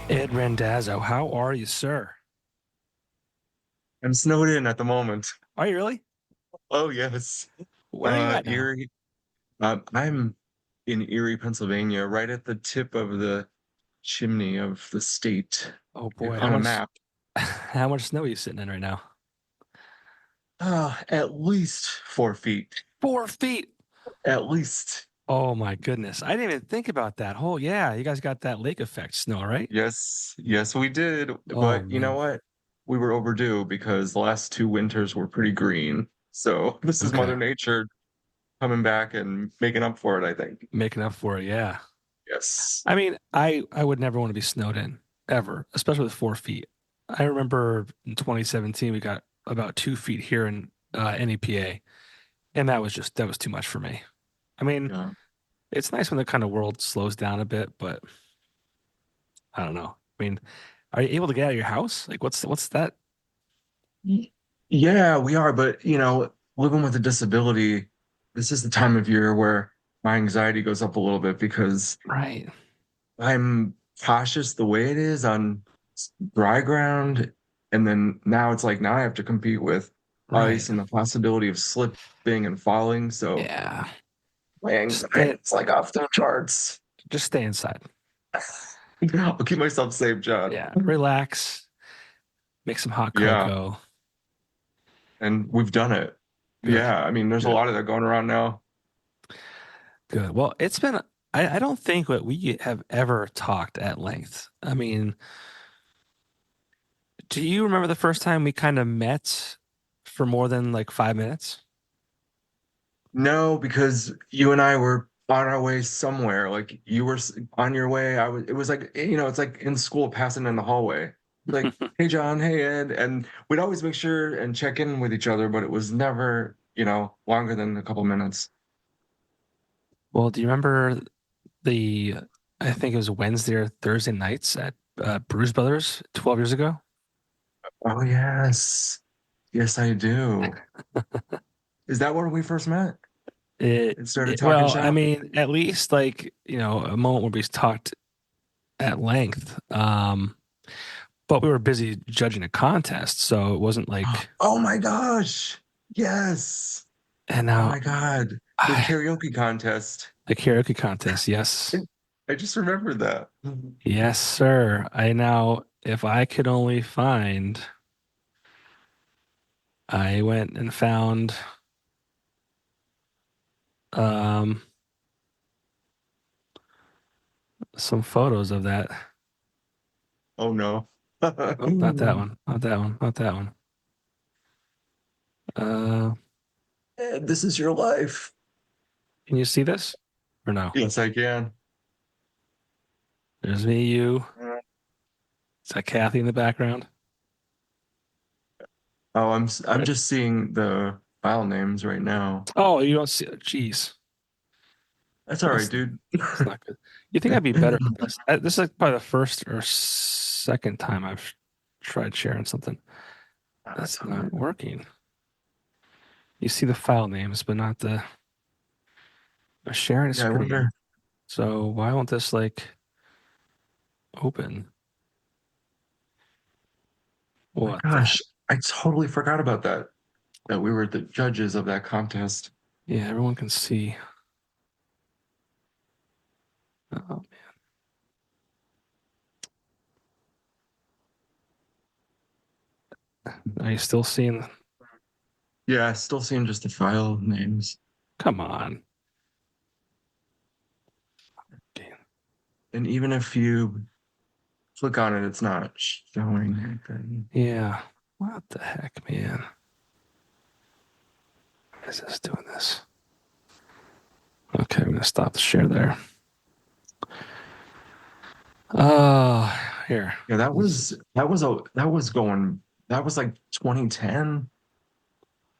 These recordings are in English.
Ed Randazzo, how are you, sir? I'm snowed in at the moment. Are you really? Oh yes. Where are you at now? Erie. I'm in Erie, Pennsylvania, right at the tip of the chimney of the state Oh boy, how on a much map. how much snow are you sitting in right now? At least 4 feet. 4 feet. At least. Oh my goodness. I didn't even think about that. Oh yeah, you guys got that lake effect snow, right? Yes, yes, we did. Oh But you know man. what? We were overdue because the last two winters were pretty green. So this is Okay. Mother Nature coming back and making up for it, I think. Making up for it, yeah. Yes. I mean, I would never want to be snowed in ever, especially with 4 feet. I remember in 2017 we got about 2 feet here in NEPA, and that was too much for me. I mean, Yeah. it's nice when the kind of world slows down a bit, but I don't know. I mean, are you able to get out of your house? Like, what's that? Yeah, we are, but living with a disability, this is the time of year where my anxiety goes up a little bit because Right, I'm cautious the way it is on dry ground. And then now it's like now I have to compete with right. ice and the possibility of slipping and falling. So Yeah. my anxiety Stay, is like off the charts. just stay inside. I'll keep myself safe, John. Yeah. Relax. Make some hot Yeah, cocoa. and we've done it. Good. Yeah, I mean, there's a Good. lot of that going around now. Good. Well, it's been, I don't think that we have ever talked at length. I mean, do you remember the first time we kind of met for more than like 5 minutes? No, because you and I were on our way somewhere. Like you were on your way. It was like, it's like in school passing in the hallway. Like, hey, John, hey, Ed. And we'd always make sure and check in with each other, but it was never, longer than a couple minutes. Well, do you remember the, I think it was Wednesday or Thursday nights at Bruise Brothers 12 years ago? Oh, yes. Yes, I do. Is that where we first met and started talking Well, I shop? mean, at least like, a moment where we talked at length. But we were busy judging a contest, so it wasn't like, Oh my gosh. Yes. and Oh now my God. The I, karaoke contest. the karaoke contest, yes. I just remembered that. Yes, sir. If I could only find, I went and found um some photos of that. Oh no. Oh, not that one. Not that one. Not that one. Uh, This is your life. can you see this? Or no? Yes, I can. There's me, you. Is that Kathy in the background? Oh, I'm just seeing the file names right now. Oh, you don't see it. Jeez. That's all right, That's dude. that's not good. You think I'd be better at this? This is like probably the first or second time I've tried sharing something. That's That's all not right. working. You see the file names, but not the sharing a Yeah, I screen. wonder. So why won't this like open? My What the heck? gosh, I totally forgot about that. That we were the judges of that contest. Yeah, everyone can see. Oh, are you still seeing? Yeah, still seeing just the file names. Come on. Okay. And even if you click on it, it's not showing anything. Yeah. What the heck, man? Why is this doing this? Okay, I'm gonna stop the share there. Uh, here. Yeah, that This was is- that was a that was going that was like 2010.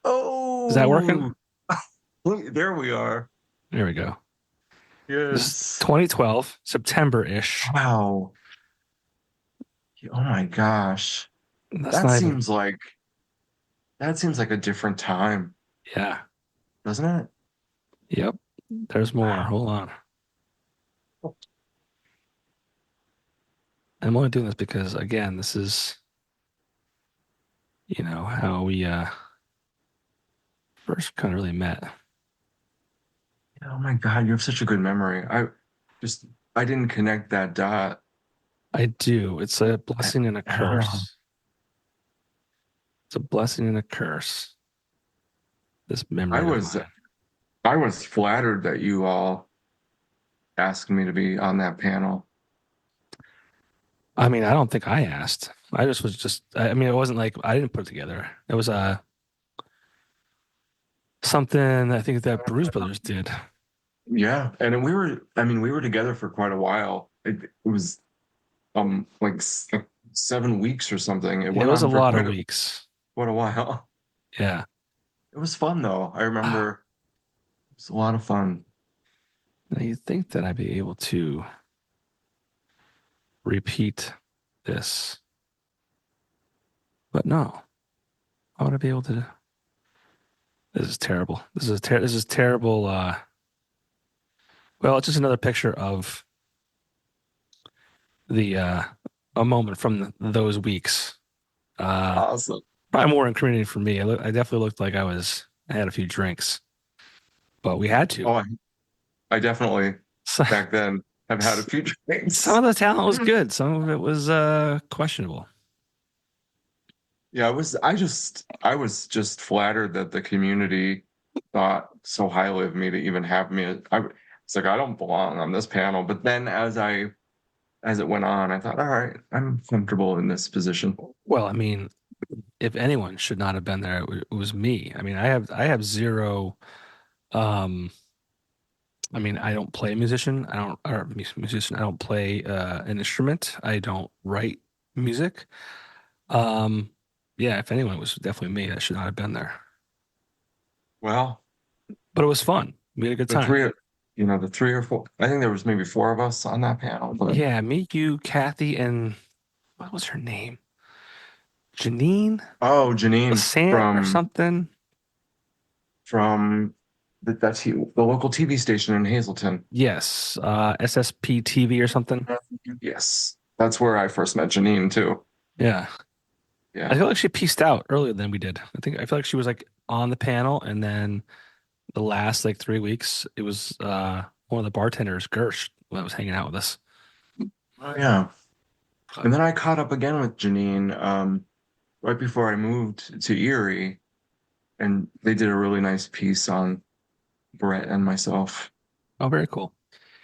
Is that working? Oh, look, there we are. There we go. This is Yes. 2012, September-ish. Wow. Oh my gosh. That's That not even, seems like that seems like a different time, yeah. doesn't it? Yep. There's more. Wow. Hold on. I'm only doing this because, again, this is, how we first kind of really met. Oh my God, you have such a good memory. Just I didn't connect that dot. I do. It's a I, blessing and a oh, curse. It's a blessing and a curse, this I memory of was mine. I was flattered that you all asked me to be on that panel. I mean, I don't think I asked. I just was just, I mean, it wasn't like I didn't put it together. It was something I think that Bruise Brothers did. Yeah, and then I mean, we were together for quite a while. It was like 7 weeks or something. It It went was a on for lot of weeks. quite a while. Yeah. It was fun though. I Ah, remember it was a lot of fun. now you'd think that I'd be able to repeat this, but no. I want to be able to. This is terrible. This is terrible. Well, it's just another picture of the a moment from those weeks. Uh, Awesome. Probably more incriminating for me. I definitely looked like I had a few drinks, but we had to. Oh, I definitely So, back then have had a few some drinks. of the talent was good. Some of it was questionable. Yeah, I was just flattered that the community thought so highly of me to even have me. It's like I don't belong on this panel. But then as it went on, I thought, all right, I'm comfortable in this position. Well, I mean, if anyone should not have been there, it was me. I mean, I have zero. Um, I mean, I don't play musician. I don't or musician. I don't play an instrument. I don't write music. Um, yeah, if anyone, it was definitely me. That should not have been there. Well, But it was fun. We had a good the time. three, the three or four, I think there was maybe four of us on that panel, but Yeah, me, you, Kathy, and what was her name? Janine oh, Janine Lassant or something. the local TV station in Hazleton. Yes, SSP TV or something. Yes, that's where I first met Janine too. Yeah. I Yeah. feel like she pieced out earlier than we did. I feel like she was like on the panel and then the last like 3 weeks, it was one of the bartenders, Gersh, that was hanging out with us. Oh yeah. And then I caught up again with Janine right before I moved to Erie, and they did a really nice piece on Brett and myself Oh, very cool.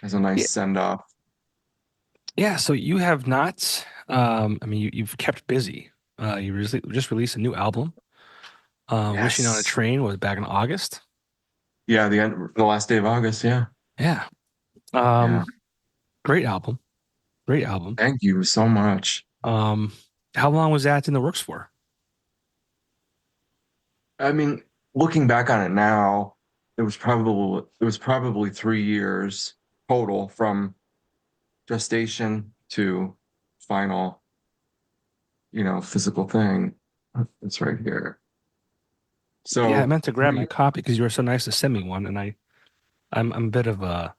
as a nice Yeah, send off. yeah. So you have not, I mean, you've kept busy. You just released a new album. Wishing on a Yes. Train was back in August. Yeah, the last day of August. Yeah. Yeah. Yeah. Um, Great album. Great album. Thank you so much. Um, how long was that in the works for? I mean, looking back on it now, it was probably 3 years total from gestation to final, physical thing. It's right here. Yeah, I So meant to grab my copy because you were so nice to send me one, and I'm a bit of a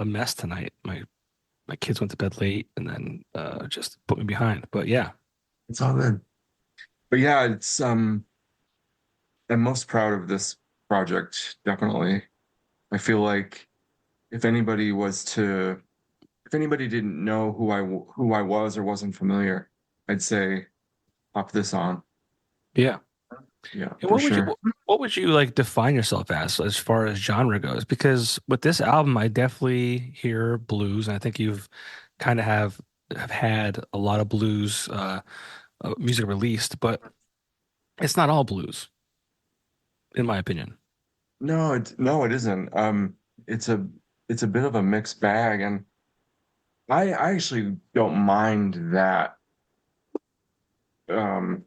mess tonight. My kids went to bed late and then just put me behind. But yeah, it's all good. But yeah, I'm most proud of this project, definitely. I feel like if anybody was to if anybody didn't know who I was or wasn't familiar, I'd say pop this on. yeah. Yeah, And for sure. what would you like define yourself as far as genre goes? Because with this album, I definitely hear blues, and I think you've kind of have had a lot of blues music released, but it's not all blues, in my opinion. No, it isn't. It's a it's a bit of a mixed bag, and I actually don't mind that um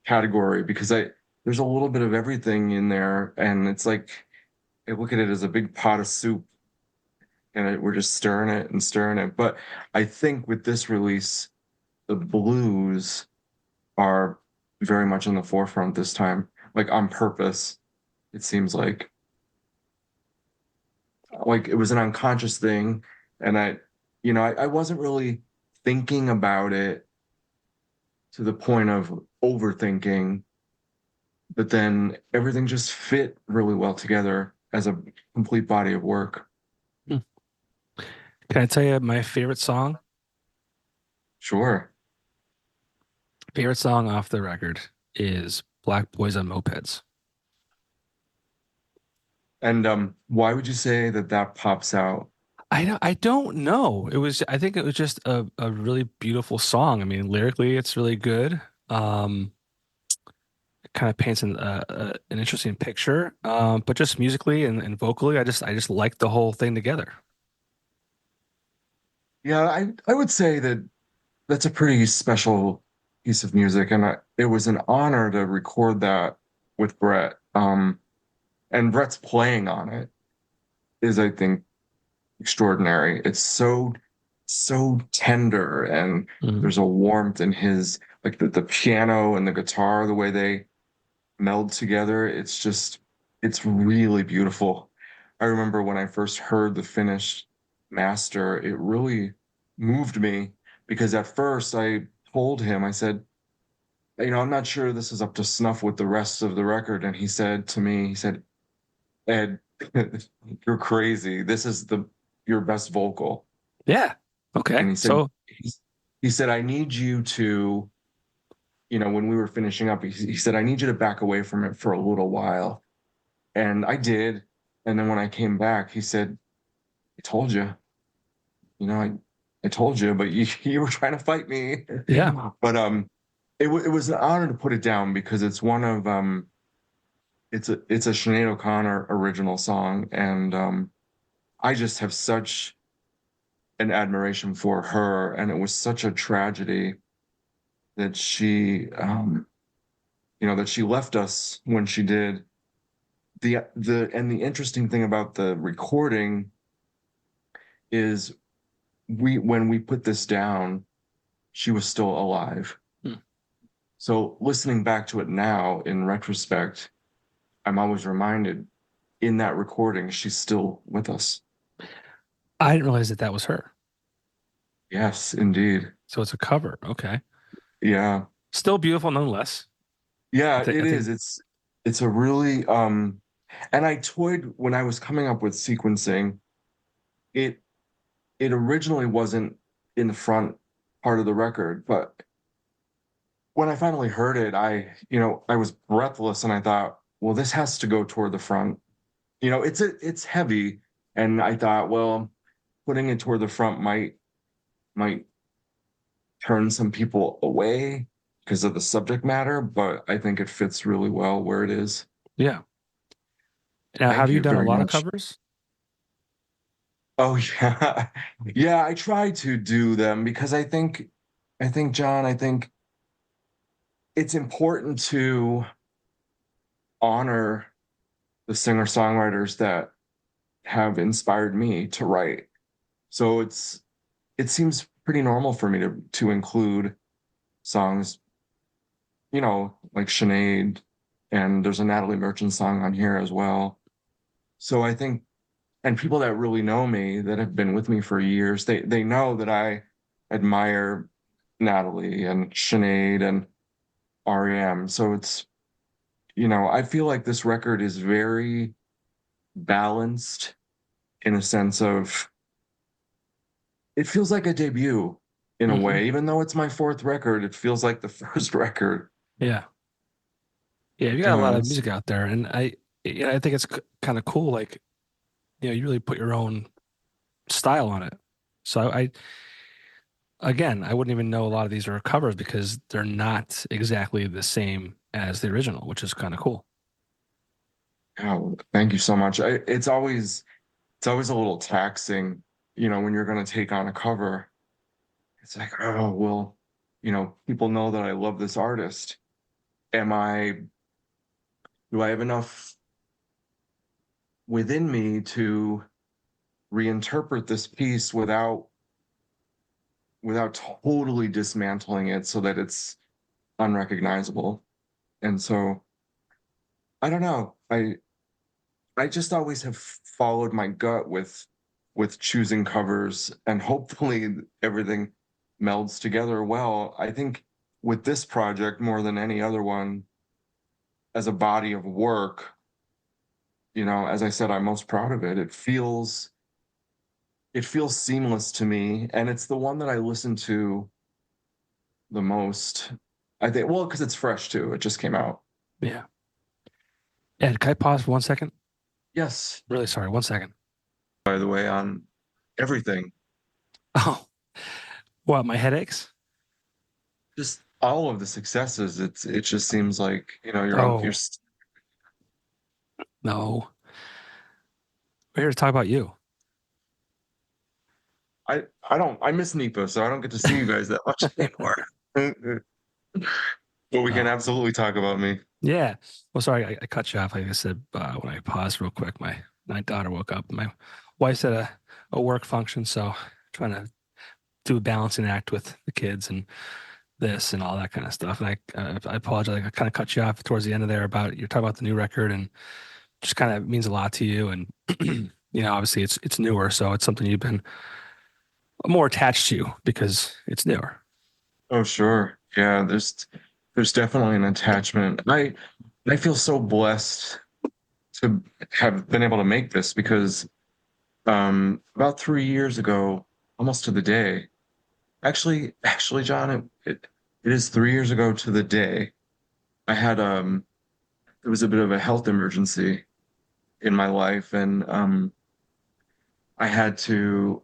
category because I there's a little bit of everything in there, and it's like I look at it as a big pot of soup, and we're just stirring it and stirring it. But I think with this release, the blues are very much in the forefront this time, like on purpose. It seems like it was an unconscious thing, and I wasn't really thinking about it to the point of overthinking, but then everything just fit really well together as a complete body of work. Hmm. Can I tell you my favorite song? Sure. Favorite song off the record is Black Boys on Mopeds. And why would you say that that pops out? I don't know. I think it was just a really beautiful song. I mean, lyrically, it's really good. It kind of paints an interesting picture. But just musically and vocally, I just like the whole thing together. Yeah, I would say that that's a pretty special piece of music, and it was an honor to record that with Brett. And Brett's playing on it is, I think, extraordinary. It's so tender, and Mhm. there's a warmth in his like the piano and the guitar, the way they meld together. It's really beautiful. I remember when I first heard the finished master, it really moved me because at first I told him, I said, I'm not sure this is up to snuff with the rest of the record. And he said to me, he said, Ed, you're crazy. This is the your best vocal. Yeah. Okay. And So he said, I need you to, when we were finishing up, he said, I need you to back away from it for a little while. And I did. And then when I came back, he said, I told you, you know, I, I told you, but you were trying to fight me. yeah. But it was an honor to put it down because it's one of it's a Sinead O'Connor original song, and I just have such an admiration for her, and it was such a tragedy that she left us when she did. The interesting thing about the recording is when we put this down, she was still alive. Hmm. So listening back to it now in retrospect, I'm always reminded in that recording, she's still with us. I didn't realize that that was her. Yes, indeed. So it's a cover. Okay. Yeah. Still beautiful nonetheless. Yeah, I it think is. It's a really and I toyed when I was coming up with sequencing, it it originally wasn't in the front part of the record, but when I finally heard it, I was breathless and I thought, well, this has to go toward the front. It's heavy, and I thought, well, putting it toward the front might turn some people away because of the subject matter, but I think it fits really well where it is. yeah. Now, Thank have you you done a very lot of much. covers? Oh yeah. Yeah, I try to do them because I think John, I think it's important to honor the singer-songwriters that have inspired me to write. So it seems pretty normal for me to include songs, like Sinead, and there's a Natalie Merchant song on here as well. So I think, and people that really know me that have been with me for years, they know that I admire Natalie and Sinead and REM. So I feel like this record is very balanced in a sense of it feels like a debut in a Hmm. way. Even though it's my fourth record, it feels like the first record. Yeah. Yeah. You got a lot of music out there, and I think it's kind of cool. Like, you really put your own style on it. So again, I wouldn't even know a lot of these are covers because they're not exactly the same as the original, which is kind of cool. Oh, thank you so much. It's always a little taxing, when you're going to take on a cover. It's like, oh, well, people know that I love this artist. Am I, do I have enough within me to reinterpret this piece without totally dismantling it so that it's unrecognizable? And so I don't know. I just always have followed my gut with with choosing covers, and hopefully everything melds together well. I think with this project more than any other one, as a body of work, as I said, I'm most proud of it. It feels seamless to me, and it's the one that I listen to the most. I think, well, because it's fresh too. It just came out. Yeah. Ed, can I pause for 1 second? Yes, Really sorry. 1 second. by the way, on everything, Oh, what? My headaches? just all of the successes. It just seems like, you're Oh, no. We're here to talk about you. I miss NEPA, so I don't get to see you guys that much anymore. But we can Oh, absolutely talk about me. yeah. Well, sorry, I cut you off. Like I said, when I paused real quick, my daughter woke up. My wife's at a work function, so trying to do a balancing act with the kids and this and all that kind of stuff. And I apologize. I kind of cut you off towards the end of there about you're talking about the new record and just kind of means a lot to you. And obviously it's newer, so it's something you've been more attached to because it's newer. Oh, sure. Yeah, there's definitely an attachment. I feel so blessed to have been able to make this because about 3 years ago, almost to the day, actually, John, it is 3 years ago to the day. I had there was a bit of a health emergency in my life, and I had to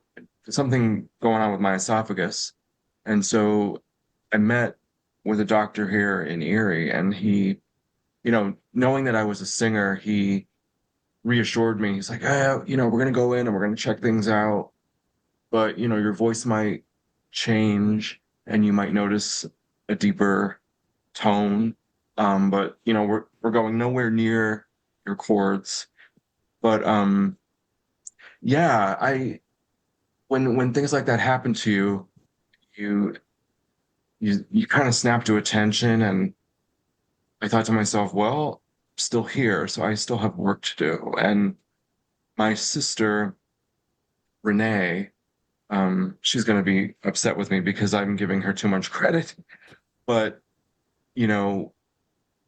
something going on with my esophagus. And so I met with a doctor here in Erie, and he, knowing that I was a singer, he reassured me. He's like, we're going to go in and we're going to check things out, but, your voice might change and you might notice a deeper tone. But, we're going nowhere near your chords. But yeah, when things like that happen to you, you you kind of snap to attention, and I thought to myself, well, I'm still here, so I still have work to do. And my sister Renee, she's going to be upset with me because I'm giving her too much credit, but you know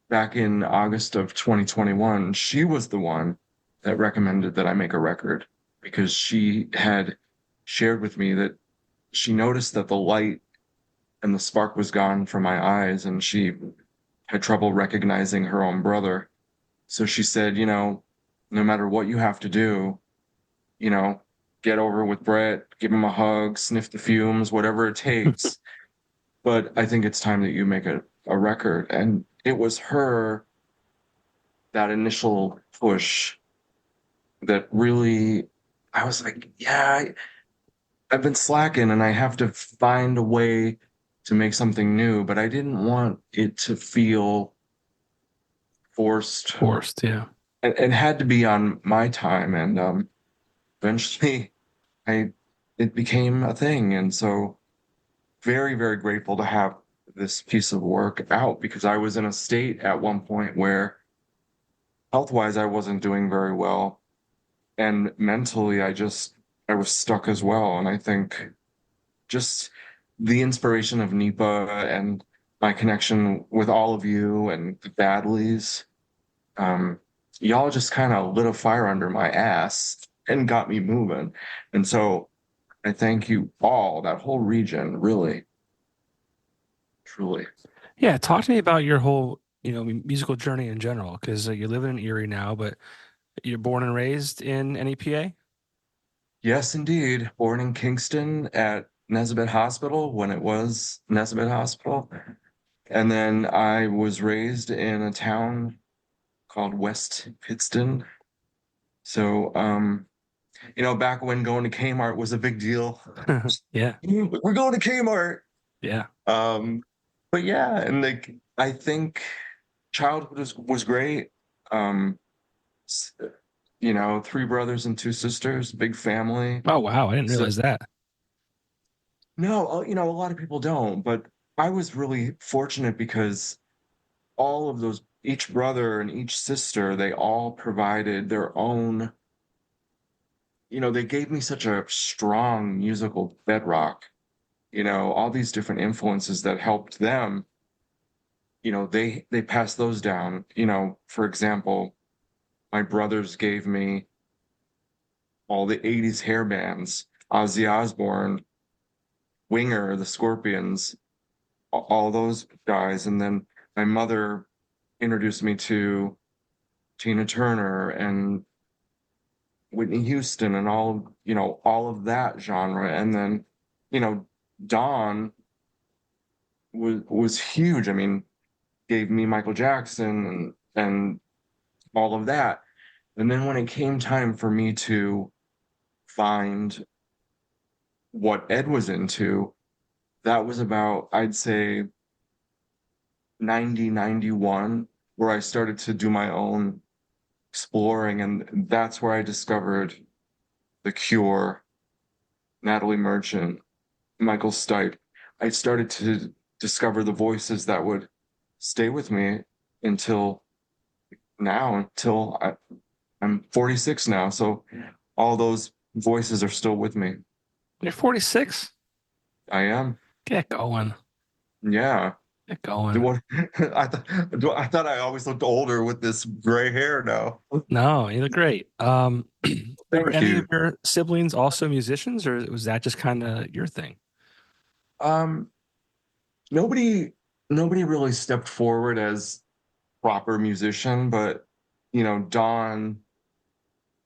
back in August of 2021, she was the one that recommended that I make a record because she had shared with me that she noticed that the light and the spark was gone from my eyes, and she had trouble recognizing her own brother. So she said, no matter what you have to do, you know, get over with Brett, give him a hug, sniff the fumes, whatever it takes. But I think it's time that you make a record. And it was her, that initial push that really, I was like, yeah, I've been slacking and I have to find a way to make something new, but I didn't want it to feel forced, Forced, yeah. and had to be on my time. And eventually I it became a thing. And so very, very grateful to have this piece of work out because I was in a state at one point where health-wise I wasn't doing very well. And mentally I was stuck as well. And I think just the inspiration of NEPA and my connection with all of you and the Badleys, y'all just kind of lit a fire under my ass and got me moving. And so I thank you all, that whole region, really, truly. Yeah, talk to me about your whole, musical journey in general, because you're living in Erie now, but you're born and raised in NEPA? Yes, indeed. Born in Kingston at Nesbitt Hospital when it was Nesbitt Hospital. And then I was raised in a town called West Pittston. So, back when going to Kmart was a big deal. Yeah, We're going to Kmart. yeah. Um, but yeah, and like I think childhood was great. Um, s- three brothers and two sisters, big family. Oh, wow. I didn't So realize that. no, a lot of people don't, but I was really fortunate because all of those, each brother and each sister, they all provided their own they gave me such a strong musical bedrock, all these different influences that helped them, they passed those down. For example, my brothers gave me all the 80s hair bands, Ozzy Osbourne, Winger, the Scorpions, all those guys. And then my mother introduced me to Tina Turner and Whitney Houston and all of that genre. And then, you know, Dawn was huge. I mean, gave me Michael Jackson and all of that. And then when it came time for me to find what Ed was into, that was about, I'd say, 91, where I started to do my own exploring. And that's where I discovered The Cure, Natalie Merchant, Michael Stipe. I started to discover the voices that would stay with me until now, I'm 46 now. So all those voices are still with me. You're 46? I am. Get going. Yeah. Get going. I thought I always looked older with this gray hair now. No, you look great. Were Thank any of you. your siblings also musicians, or was that just kind of your thing? Um, nobody nobody really stepped forward as proper musician, but Don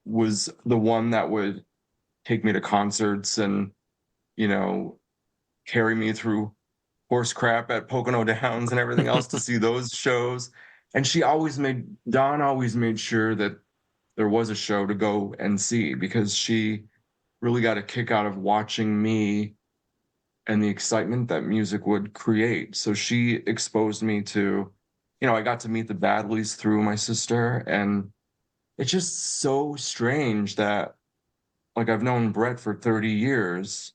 was the one that would take me to concerts and, you know, carry me through horse crap at Pocono Downs and everything else to see those shows. And Dawn always made sure that there was a show to go and see, because she really got a kick out of watching me and the excitement that music would create. So she exposed me to, I got to meet the Badleys through my sister. And it's just so strange that, like, I've known Brett for 30 years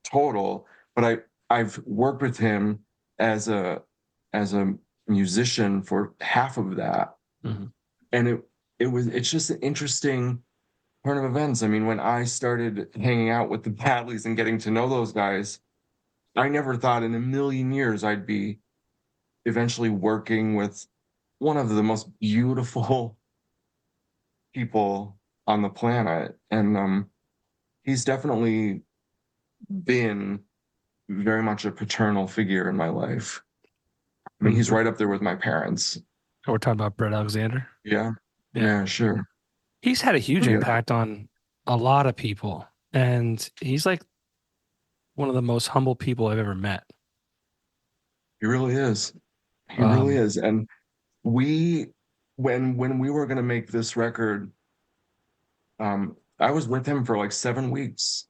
total, but I've worked with him as a musician for half of that. Mhm. And it's just an interesting turn of events. I mean, when I started hanging out with the Badleys and getting to know those guys, I never thought in a million years I'd be eventually working with one of the most beautiful people on the planet. And he's definitely been very much a paternal figure in my life. I mean, he's right up there with my parents. We're talking about Brett Alexander. Yeah. Yeah. Yeah, sure. He's had a huge Yeah, impact on a lot of people. And he's like one of the most humble people I've ever met. he really is. He really Um, is. And we when we were gonna make this record, I was with him for like 7 weeks.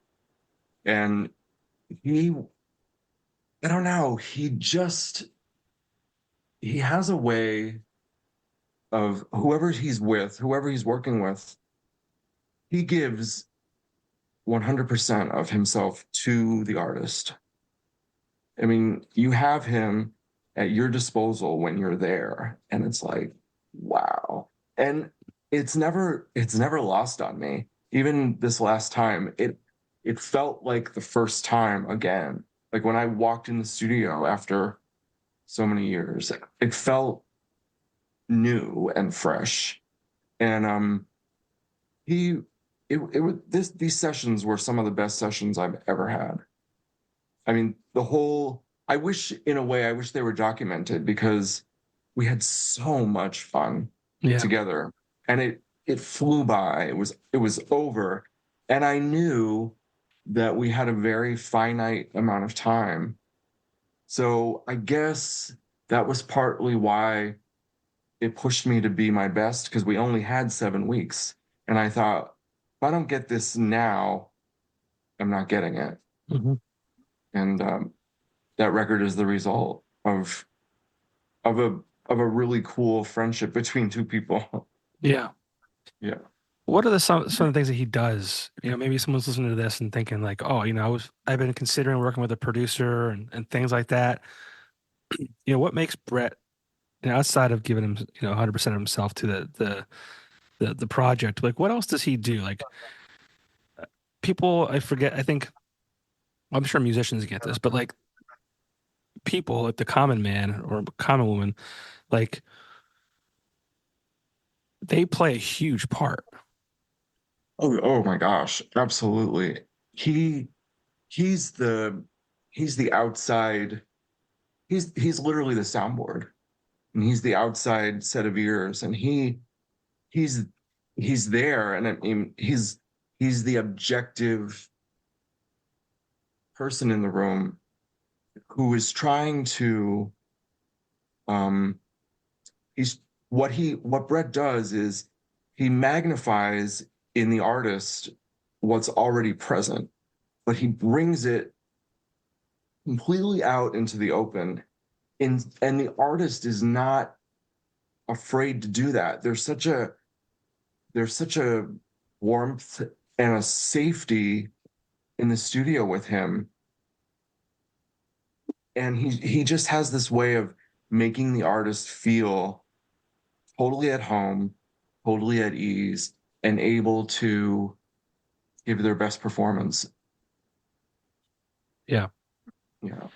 And he I don't know, he has a way of whoever he's with, whoever he's working with, he gives 100% of himself to the artist. I mean, you have him at your disposal when you're there, and it's like, wow. And it's never lost on me. Even this last time, it felt like the first time again. Like when I walked in the studio after so many years, it felt new and fresh. And he it was these sessions were some of the best sessions I've ever had. I mean, I wish, in a way, I wish they were documented, because we had so much fun yeah. together, and it flew by. It was over. And I knew that we had a very finite amount of time. So I guess that was partly why it pushed me to be my best, because we only had 7 weeks. And I thought, if I don't get this now, I'm not getting it. Mhm. And that record is the result of a of a really cool friendship between two people. Yeah. Yeah. What are some of the things that he does? Maybe someone's listening to this and thinking like, oh, I've been considering working with a producer and things like that. What makes Brett, outside of giving him, 100% of himself to the the project, like what else does he do? Like people, I forget, I think I'm sure musicians get this, but like people, like the common man or common woman, like they play a huge part. Oh my gosh, absolutely. He he's the he's the outside. He's literally the soundboard, and he's the outside set of ears, and he's he's there, and I mean he's the objective person in the room who is trying to um he's what Brett does is he magnifies in the artist what's already present, but he brings it completely out into the open. And the artist is not afraid to do that. There's such a warmth and a safety in the studio with him. And he just has this way of making the artist feel totally at home, totally at ease, and able to give their best performance. Yeah. Yeah.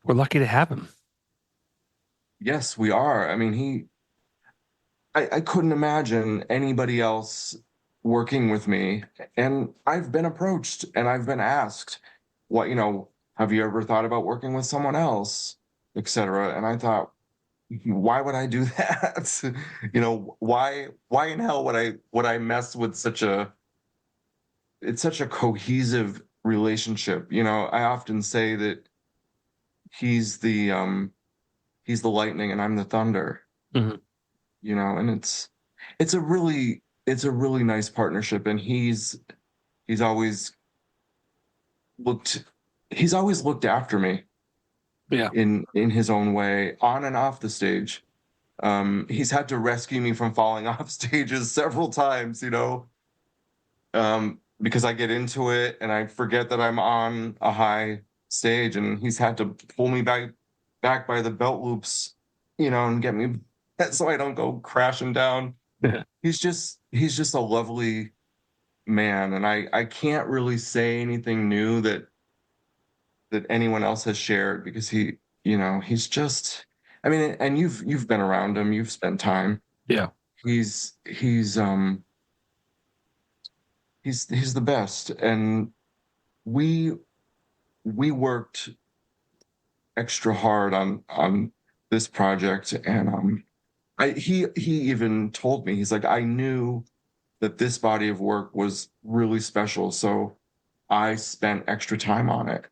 We're lucky to have him. Yes, we are. I mean, I couldn't imagine anybody else working with me. And I've been approached and I've been asked, have you ever thought about working with someone else, etc. And I thought, why would I do that? Why in hell would I mess with it's such a cohesive relationship. I often say that he's the he's the lightning and I'm the thunder. Mhm. And it's a really nice partnership, and he's always looked he's always looked after me Yeah. in his own way, on and off the stage. He's had to rescue me from falling off stages several times, because I get into it and I forget that I'm on a high stage, and he's had to pull me back by the belt loops, and get me so I don't go crashing down. He's just a lovely man, and I can't really say anything new that anyone else has shared, because he's just, I mean, and you've been around him, you've spent time. Yeah. He's the best, and we we worked extra hard on this project, and he even told me, he's like, I knew that this body of work was really special, so I spent extra time on it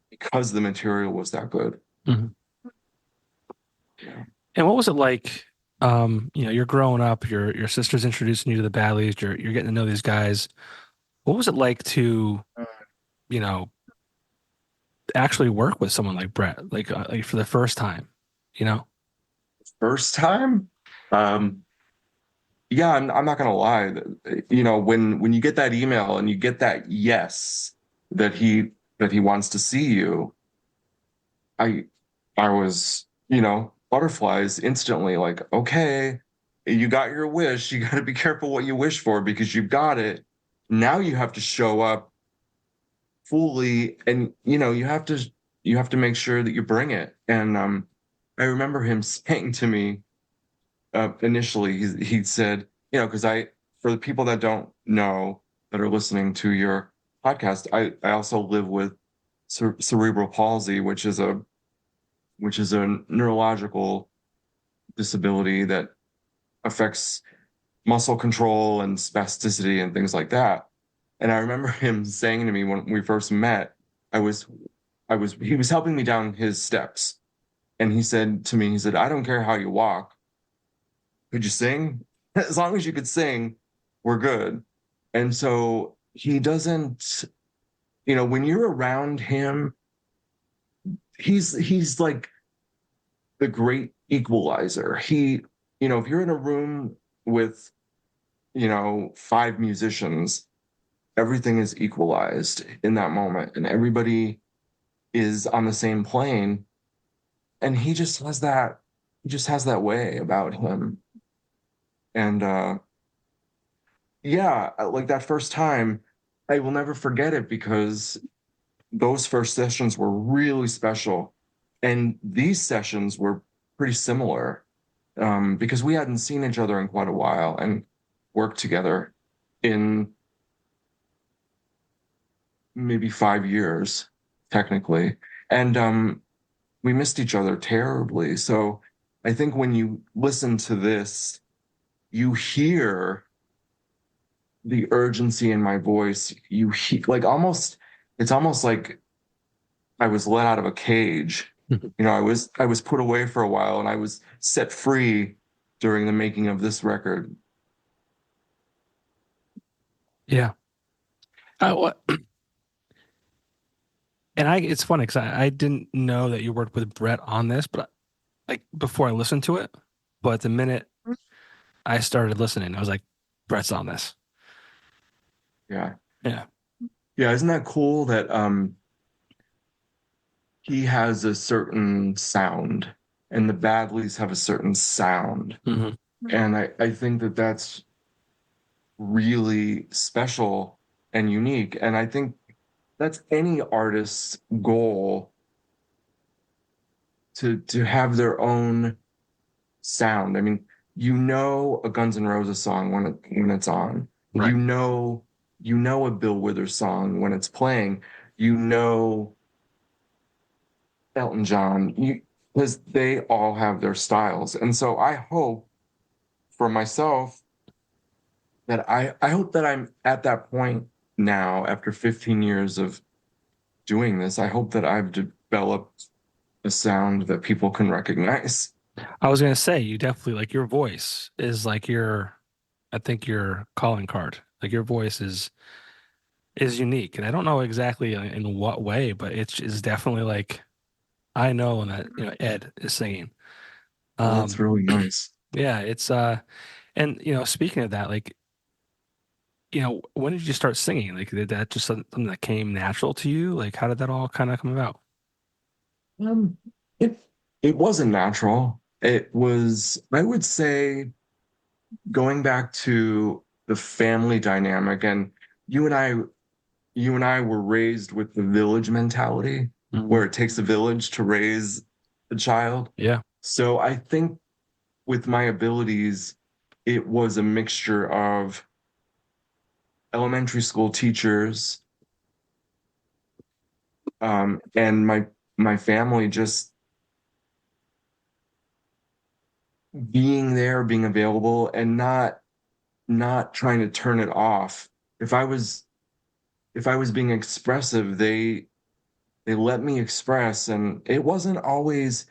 because the material was that good. Mhm. Yeah. And what was it like? You're growing up, your sister's introducing you to the Badleys, you're getting to know these guys. What was it like to, you know, actually work with someone like Brett, like for the first time, you know? First time, um, yeah, I'm not gonna lie. When you get that email and you get that yes that he wants to see you, I I was, butterflies instantly, like, okay, you got your wish. You got to be careful what you wish for, because you got it. Now you have to show up fully, and you have to make sure that you bring it. And I remember him saying to me, initially, he said, because for the people that don't know, that are listening to your podcast, I also live with cerebral palsy, which is a neurological disability that affects muscle control and spasticity and things like that. And I remember him saying to me when we first met, he was helping me down his steps. And he said to me, he said, I don't care how you walk. Could you sing? As long as you could sing, we're good. And so he doesn't, when you're around him, he's like the great equalizer. If you're in a room with, five musicians, everything is equalized in that moment, and everybody is on the same plane. And he just has that way about him. And yeah, like that first time, I will never forget it because those first sessions were really special. And these sessions were pretty similar because we hadn't seen each other in quite a while and worked together in maybe 5 years, technically. And we missed each other terribly. So I think when you listen to this, you hear the urgency in my voice. You hear like almost, it's almost like I was let out of a cage. You know, I was put away for a while and I was set free during the making of this record. Yeah. What? And it's funny because I didn't know that you worked with Brett on this, but like before I listened to it, but the minute I started listening, I was like, Brett's on this. Yeah. Yeah. Yeah, isn't that cool that he has a certain sound and the Badleys have a certain sound. Hmm. And I think that that's really special and unique. And I think that's any artist's goal to have their own sound. I mean, you know a Guns N' Roses song when it's on. Right. You know a Bill Withers song when it's playing. You know Elton John. Because they all have their styles. And so I hope for myself that I hope that I'm at that point now after 15 years of doing this. I hope that I've developed a sound that people can recognize. I was gonna say you definitely like your voice is like I think your calling card. Like your voice is unique, and I don't know exactly in what way, but it's definitely like I know that Ed is singing. Well, that's Um, really nice. yeah, it's and speaking of that, like when did you start singing? Like did that just something that came natural to you? Like how did that all kind of come about? Um, it it wasn't natural. It was, I would say, going back to the family dynamic, and you and I, you and I were raised with the village mentality, Mhm. where it takes a village to raise a child. Yeah. So I think with my abilities, it was a mixture of elementary school teachers, and my family just being there, being available, and not trying to turn it off. If I was if I was being expressive, they let me express, and it wasn't always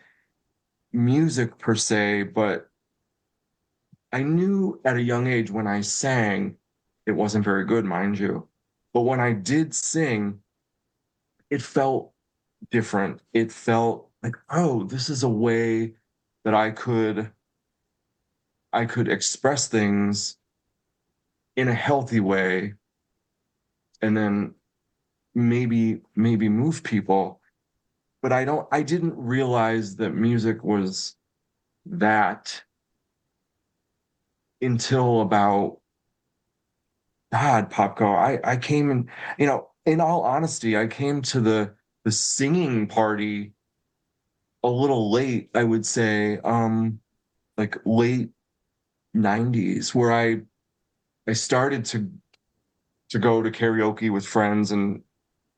music per se, but I knew at a young age when I sang, it wasn't very good, mind you. But when I did sing, it felt different. It felt like, oh, this is a way that I could express things in a healthy way and then maybe move people. But I didn't realize that music was that until about God, Popko. I came in, in all honesty, I came to the singing party a little late, I would say, like late 90s, where I started to go to karaoke with friends and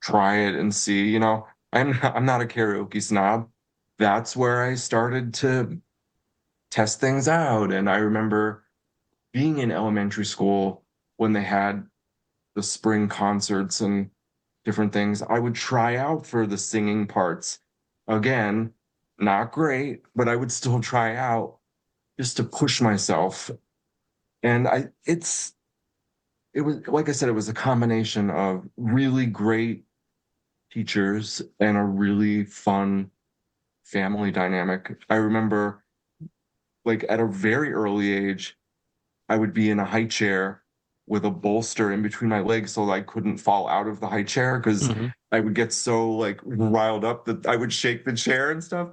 try it and see, I'm not a karaoke snob. That's where I started to test things out. And I remember being in elementary school when they had the spring concerts and different things. I would try out for the singing parts. Again, not great, but I would still try out just to push myself. And it was, like I said, it was a combination of really great teachers and a really fun family dynamic. I remember, like, at a very early age, I would be in a high chair with a bolster in between my legs so I couldn't fall out of the high chair because Hmm. I would get so like riled up that I would shake the chair and stuff.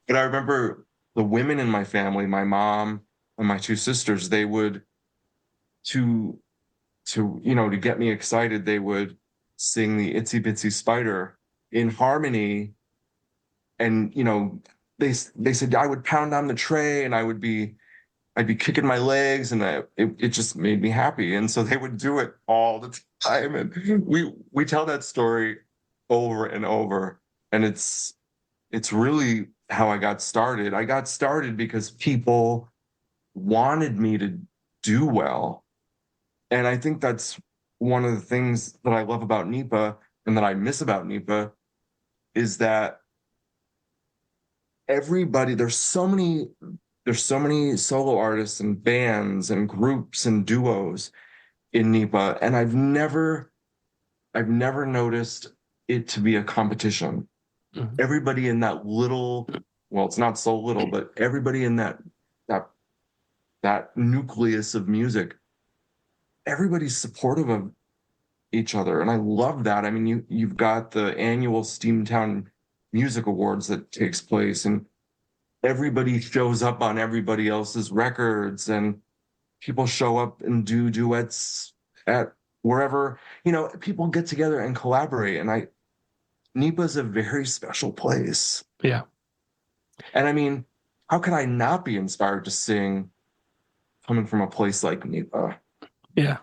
But I remember the women in my family, my mom, and my two sisters, they would to to get me excited, they would sing the Itsy Bitsy Spider in harmony. And they said I would pound on the tray and I'd be kicking my legs, and it just made me happy. And so they would do it all the time. And we tell that story over and over. And it's really how I got started. I got started because people wanted me to do well. And I think that's one of the things that I love about NEPA and that I miss about NEPA is that everybody, there's so many solo artists and bands and groups and duos in NEPA, and I've never noticed it to be a competition. Mhm. Everybody in that little, well, it's not so little, but everybody in that that nucleus of music, everybody's supportive of each other, and I love that. I mean, you've got the annual Steamtown Music Awards that takes place, and everybody shows up on everybody else's records, and people show up and do duets at wherever, people get together and collaborate. And NEPA is a very special place. Yeah. And I mean, how can I not be inspired to sing coming from a place like NEPA? Yeah.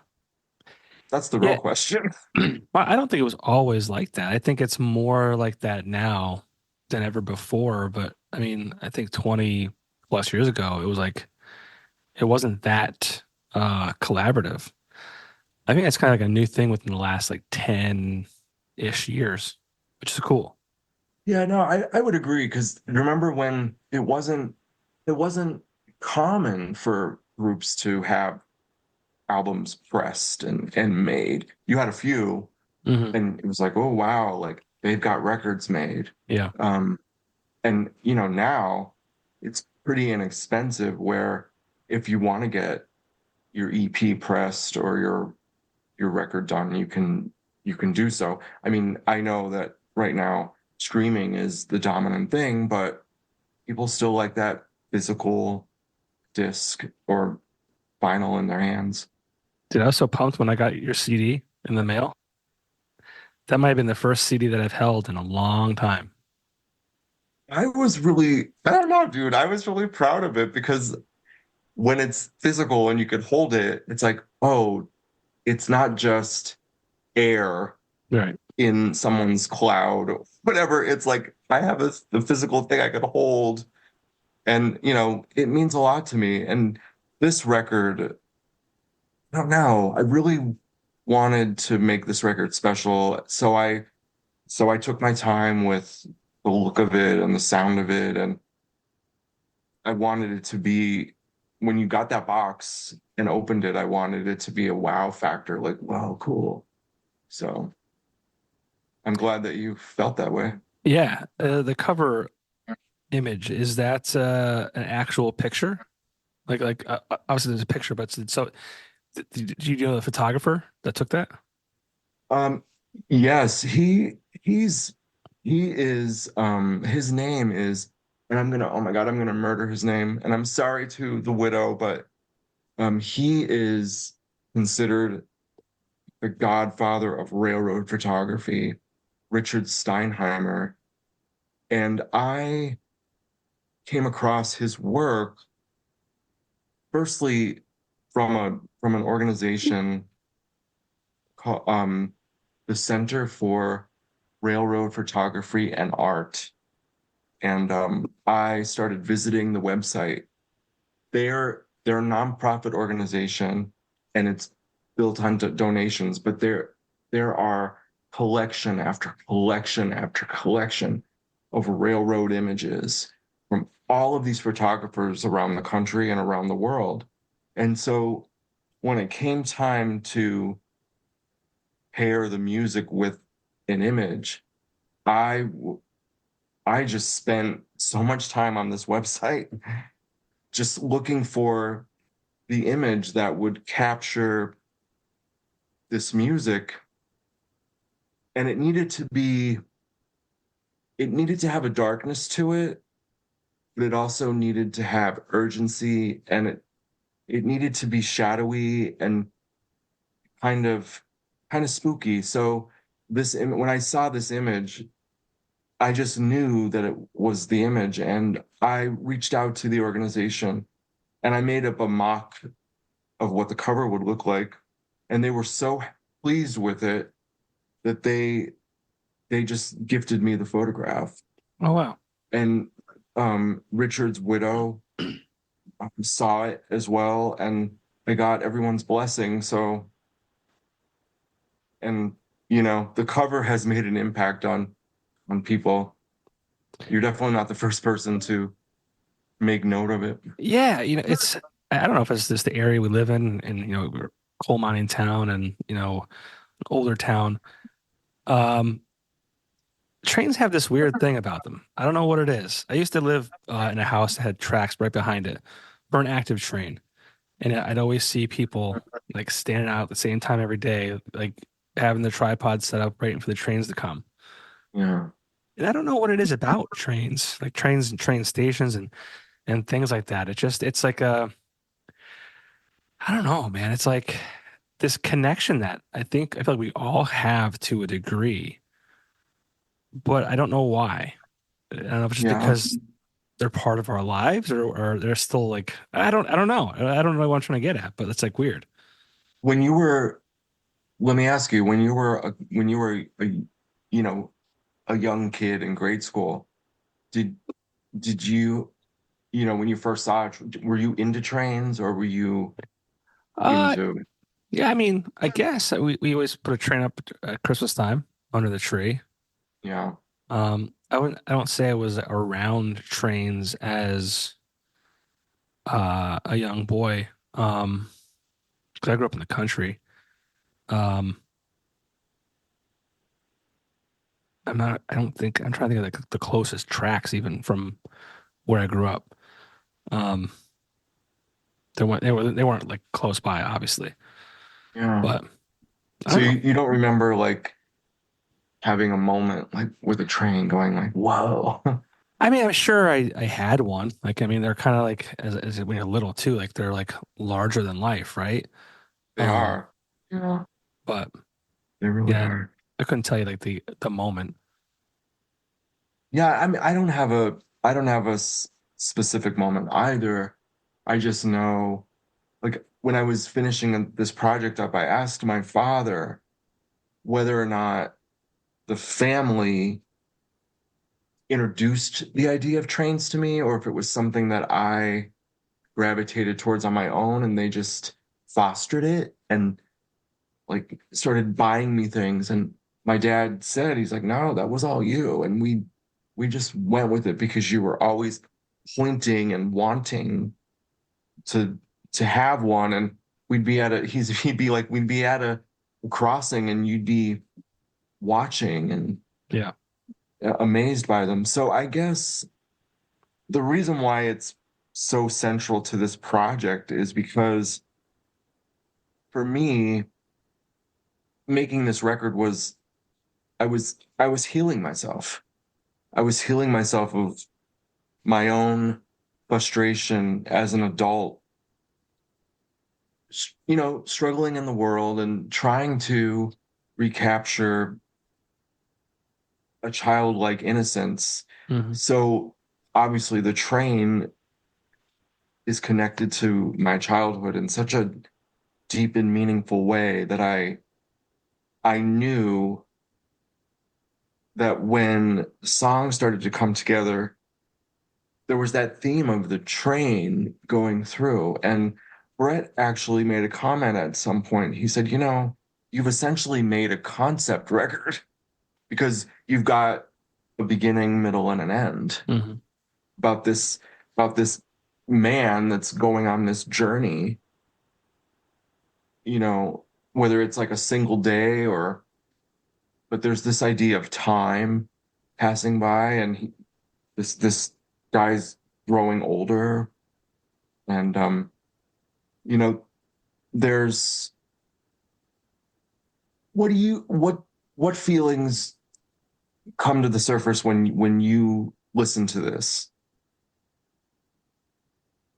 That's the real Yeah. question. Well, I don't think it was always like that. I think it's more like that now than ever before. But I mean, I think 20 plus years ago, it was like, it wasn't that collaborative. I think that's kind of like a new thing within the last like 10-ish years, which is cool. Yeah, no, I would agree, because remember when it wasn't common for groups to have albums pressed and made. You had a few, Hmm. and it was like, oh wow, like they've got records made. Yeah. Um, and now it's pretty inexpensive, where if you want to get your EP pressed or your record done, you can do so. I mean, I know that right now streaming is the dominant thing, but people still like that physical disc or vinyl in their hands. Dude, I was so pumped when I got your CD in the mail. That might have been the first CD that I've held in a long time. I don't know, dude. I was really proud of it, because when it's physical and you could hold it, it's like, oh, it's not just air Right. in someone's cloud or whatever. It's like I have the physical thing I could hold, and it means a lot to me. And this record, I don't know, I really wanted to make this record special, so I took my time with the look of it and the sound of it, and I wanted it to be, when you got that box and opened it, I wanted it to be a wow factor, like, wow, cool. So I'm glad that you felt that way. Yeah. The cover image, is that an actual picture? Obviously there's a picture, but so did you know the photographer that took that? Um, yes, he is his name is, and oh my God, I'm gonna murder his name. And I'm sorry to the widow, but he is considered the godfather of railroad photography, Richard Steinheimer. And I came across his work firstly from an organization called the Center for Railroad Photography and Art. And I started visiting the website. They're a nonprofit organization, and it's built on donations, but there are collection after collection after collection of railroad images from all of these photographers around the country and around the world. And so when it came time to pair the music with an image, I I just spent so much time on this website just looking for the image that would capture this music. And it needed to have a darkness to it, but it also needed to have urgency, and it needed to be shadowy and kind of kind of spooky. So when I saw this image, I just knew that it was the image, and I reached out to the organization and I made up a mock of what the cover would look like, and they were so pleased with it that they just gifted me the photograph. Oh wow. And Richard's widow saw it as well, and I got everyone's blessing. So, and the cover has made an impact on people. You're definitely not the first person to make note of it. Yeah, it's I don't know if it's just the area we live in, and we're a coal mining town, and an older town. Um, Trains have this weird thing about them. I don't know what it is. I used to live in a house that had tracks right behind it for an active train, and I'd always see people like standing out at the same time every day, like having the tripod set up, waiting for the trains to come. Yeah. And I don't know what it is about trains, like trains and train stations and things like that. It's like I don't know, man. It's like this connection that I feel like we all have to a degree, but I don't know why. I don't know if it's just Yeah. because they're part of our lives or they're still like I don't know. I don't know what I'm trying to get at, but it's like weird. When you were, let me ask you, when you were you know, a young kid in grade school, did did you, when you first saw it, were you into trains or were you Uh into, yeah, I mean, I guess we always put a train up at Christmas time under the tree. yeah, I don't say I was around trains as a young boy. 'Cause I grew up in the country. Um I don't think I'm trying to think of like the closest tracks even from where I grew up. Um they weren't like close by, obviously. yeah. But I So don't know. you don't remember like having a moment like with a train going like, whoa. I mean, I'm sure I had one. Like, I mean, they're kind of like as when you're little too, like they're like larger than life, right? They Um, are. Yeah, but they really yeah, are. I couldn't tell you like the moment. Yeah, I mean, I don't have a specific moment either. I just know, like, when I was finishing this project up, I asked my father whether or not the family introduced the idea of trains to me, or if it was something that I gravitated towards on my own, and they just fostered it and like started buying me things. And my dad said, he's like, no, that was all you, and we just went with it because you were always pointing and wanting to have one. And he'd be like, we'd be at a crossing and you'd be watching and Yeah. amazed by them. So I guess the reason why it's so central to this project is because for me, making this record was, I was healing myself. I was healing myself of my own frustration as an adult, struggling in the world and trying to recapture a childlike innocence. Hmm. So obviously the train is connected to my childhood in such a deep and meaningful way that I knew that when songs started to come together, there was that theme of the train going through. And Brett actually made a comment at some point. He said, you've essentially made a concept record because you've got a beginning, middle, and an end Hmm. about this man that's going on this journey, you know, whether it's like a single day or, but there's this idea of time passing by, and this guy's growing older, and you know, there's what do you what feelings come to the surface when you listen to this?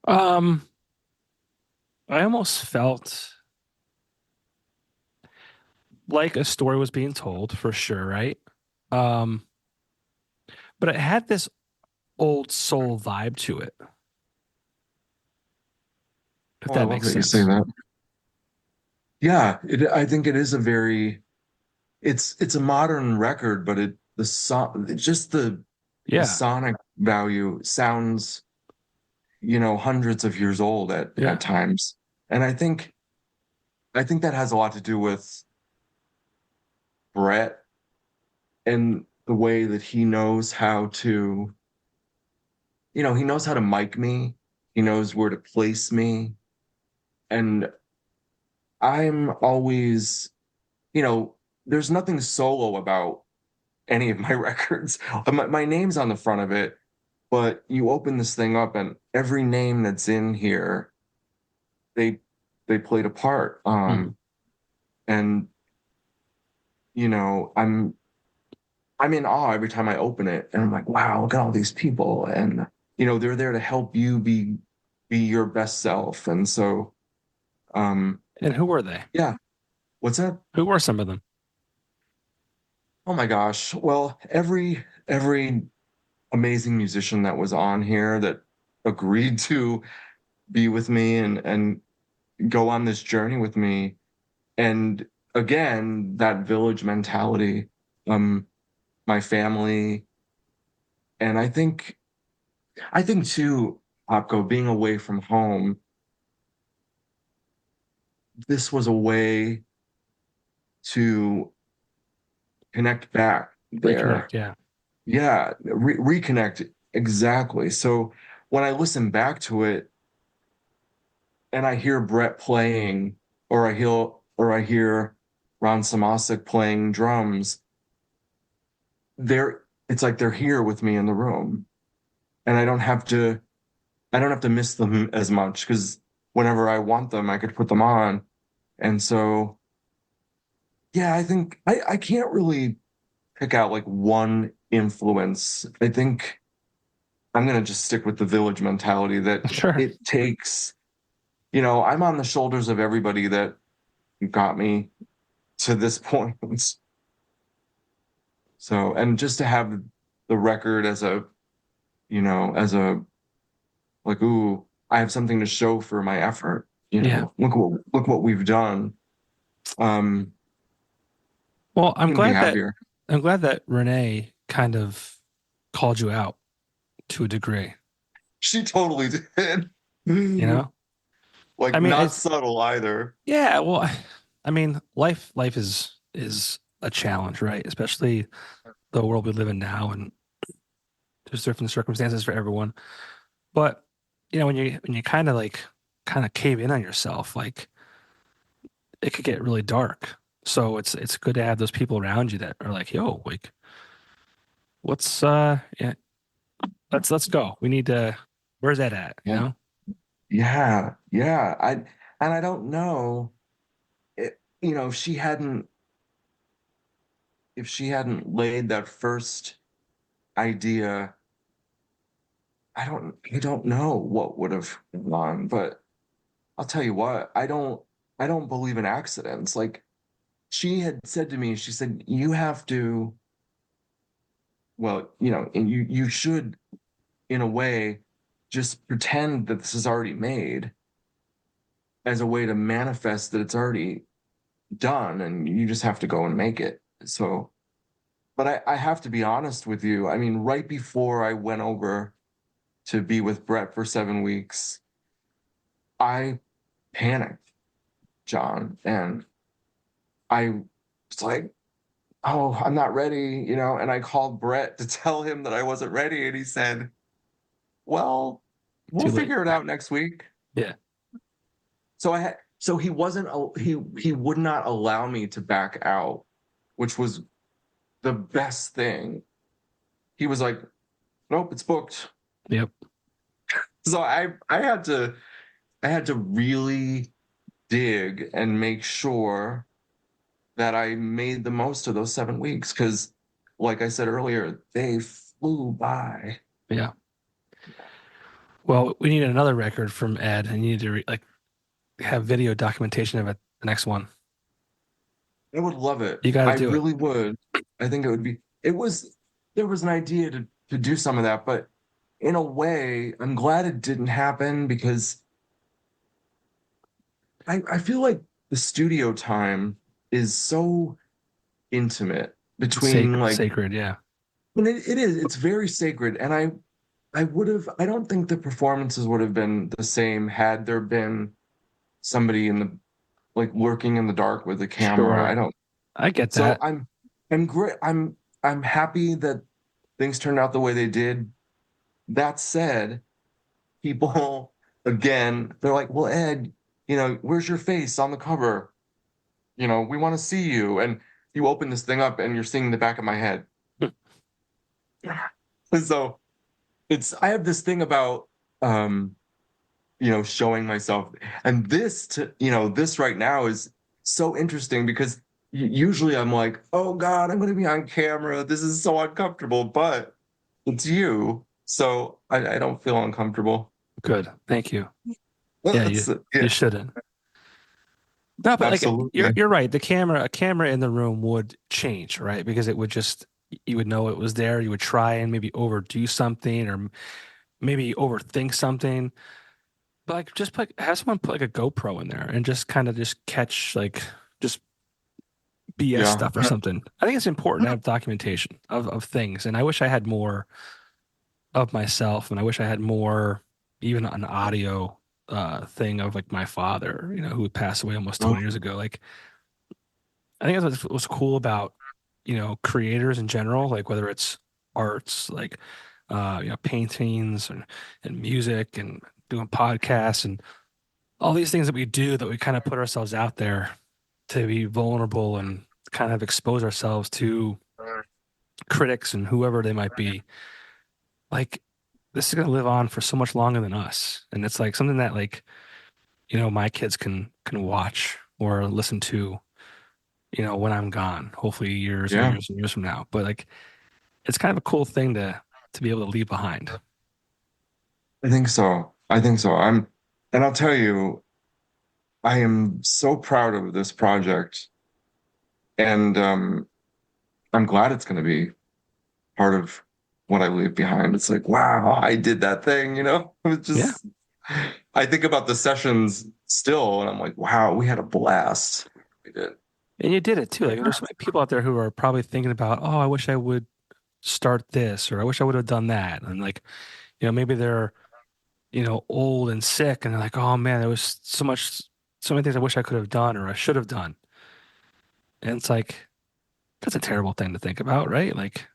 Um, I almost felt like a story was being told for sure, right? Um, but it had this old soul vibe to it, if Oh, I that love makes that you say sense. that. Yeah, I think it is a very it's a modern record, but the song just the Yeah, sonic value sounds, hundreds of years old yeah, at times. And I think that has a lot to do with Brett and the way that he knows how to, he knows how to mic me. He knows where to place me. And I'm always, you know, there's nothing solo about any of my records. My name's on the front of it, but you open this thing up and every name that's in here, they they played a part. mm. And I'm in awe every time I open it, and I'm like, wow, look at all these people, and they're there to help you be your best self. And so, um, And who were they? yeah, what's that? Who were some of them? Oh my gosh. Well, every amazing musician that was on here that agreed to be with me and go on this journey with me. And again, that village mentality, um, my family, and I think too, Popko, being away from home, this was a way to connect back Reconnect. there. Yeah, Yeah, reconnect exactly. So when I listen back to it and I hear Brett playing, or I hear Ron Samasik playing drums, it's like they're here with me in the room, and I don't have to miss them as much because whenever I want them, I could put them on. And so, yeah, I think I can't really pick out like one influence. I think I'm gonna just stick with the village mentality that sure. it takes, I'm on the shoulders of everybody that got me to this point. So, and just to have the record as a like, ooh, I have something to show for my effort. Yeah. Look what we've done. Um, Well, I'm couldn't be glad that happier. I'm glad that Renee kind of called you out to a degree. She totally did. You know, I Like mean, not it's subtle either. yeah. Well, I mean, life is a challenge, right? Especially the world we live in now, and there's different circumstances for everyone. But when you kind of cave in on yourself, like it could get really dark. So it's good to have those people around you that are like, yo, like, yeah, let's go. We need to. Where's that at? You Yeah. know? Yeah. Yeah. I don't know if she hadn't laid that first idea, I don't know what would have gone on, but I'll tell you what, I don't believe in accidents. Like she had said to me, she said, you have to, well, and you should in a way just pretend that this is already made as a way to manifest that it's already done and you just have to go and make it. So, but I have to be honest with you. I mean, right before I went over to be with Brett for 7 weeks, I panicked, John, and I was like, oh, I'm not ready, and I called Brett to tell him that I wasn't ready. And he said, well, we'll Too late. figure it out next week. Yeah. So he wasn't, he would not allow me to back out, which was the best thing. He was like, nope, it's booked. Yep. So I had to really dig and make sure that I made the most of those 7 weeks because, like I said earlier, they flew by. Yeah. Well, we need another record from Ed. I need to like have video documentation of it, the next one. I would love it. You got to I do it. really would. I think it would be. It was there was an idea to do some of that, but in a way, I'm glad it didn't happen because I feel like the studio time is so intimate It's between like sacred, yeah. and it is it's very sacred and I would have I don't think the performances would have been the same had there been somebody in the like lurking in the dark with a camera. I Sure. don't I get so that. I'm great I'm happy that things turned out the way they did. That said, people again, they're like, well, Ed, where's your face on the cover? We want to see you. And you open this thing up and you're seeing the back of my head. So I have this thing about showing myself. And this right now is so interesting because usually I'm like, oh God, I'm gonna be on camera. This is so uncomfortable, but it's you. So I don't feel uncomfortable. Good. Thank you. Yeah, That's you yeah, shouldn't. No, but like absolutely. you're right. A camera in the room would change, right? Because it would just you would know it was there. You would try and maybe overdo something or maybe overthink something. But like just have someone put like a GoPro in there and just kind of just catch like just BS Yeah. stuff or something. I think it's important to have documentation of things. And I wish I had more of myself and I wish I had more even an audio thing of like my father, who passed away almost 20 years ago. Like I think that's what was cool about, creators in general, like whether it's arts, like paintings and music and doing podcasts and all these things that we do that we kind of put ourselves out there to be vulnerable and kind of expose ourselves to critics and whoever they might be. Like this is gonna live on for so much longer than us. And it's like something that like, my kids can watch or listen to, when I'm gone, hopefully years and Yeah. years and years from now. But like it's kind of a cool thing to be able to leave behind. I think so. I think so. And I'll tell you, I am so proud of this project, and I'm glad it's going to be part of what I leave behind. It's like, wow, I did that thing, It was Yeah. just, I think about the sessions still, and I'm like, wow, we had a blast. We did. And you did it too. Like there's so many people out there who are probably thinking about, oh, I wish I would start this or I wish I would have done that. And like, maybe they're, old and sick and they're like, oh man, there was so many things I wish I could have done or I should have done. And it's like, that's a terrible thing to think about, right? Like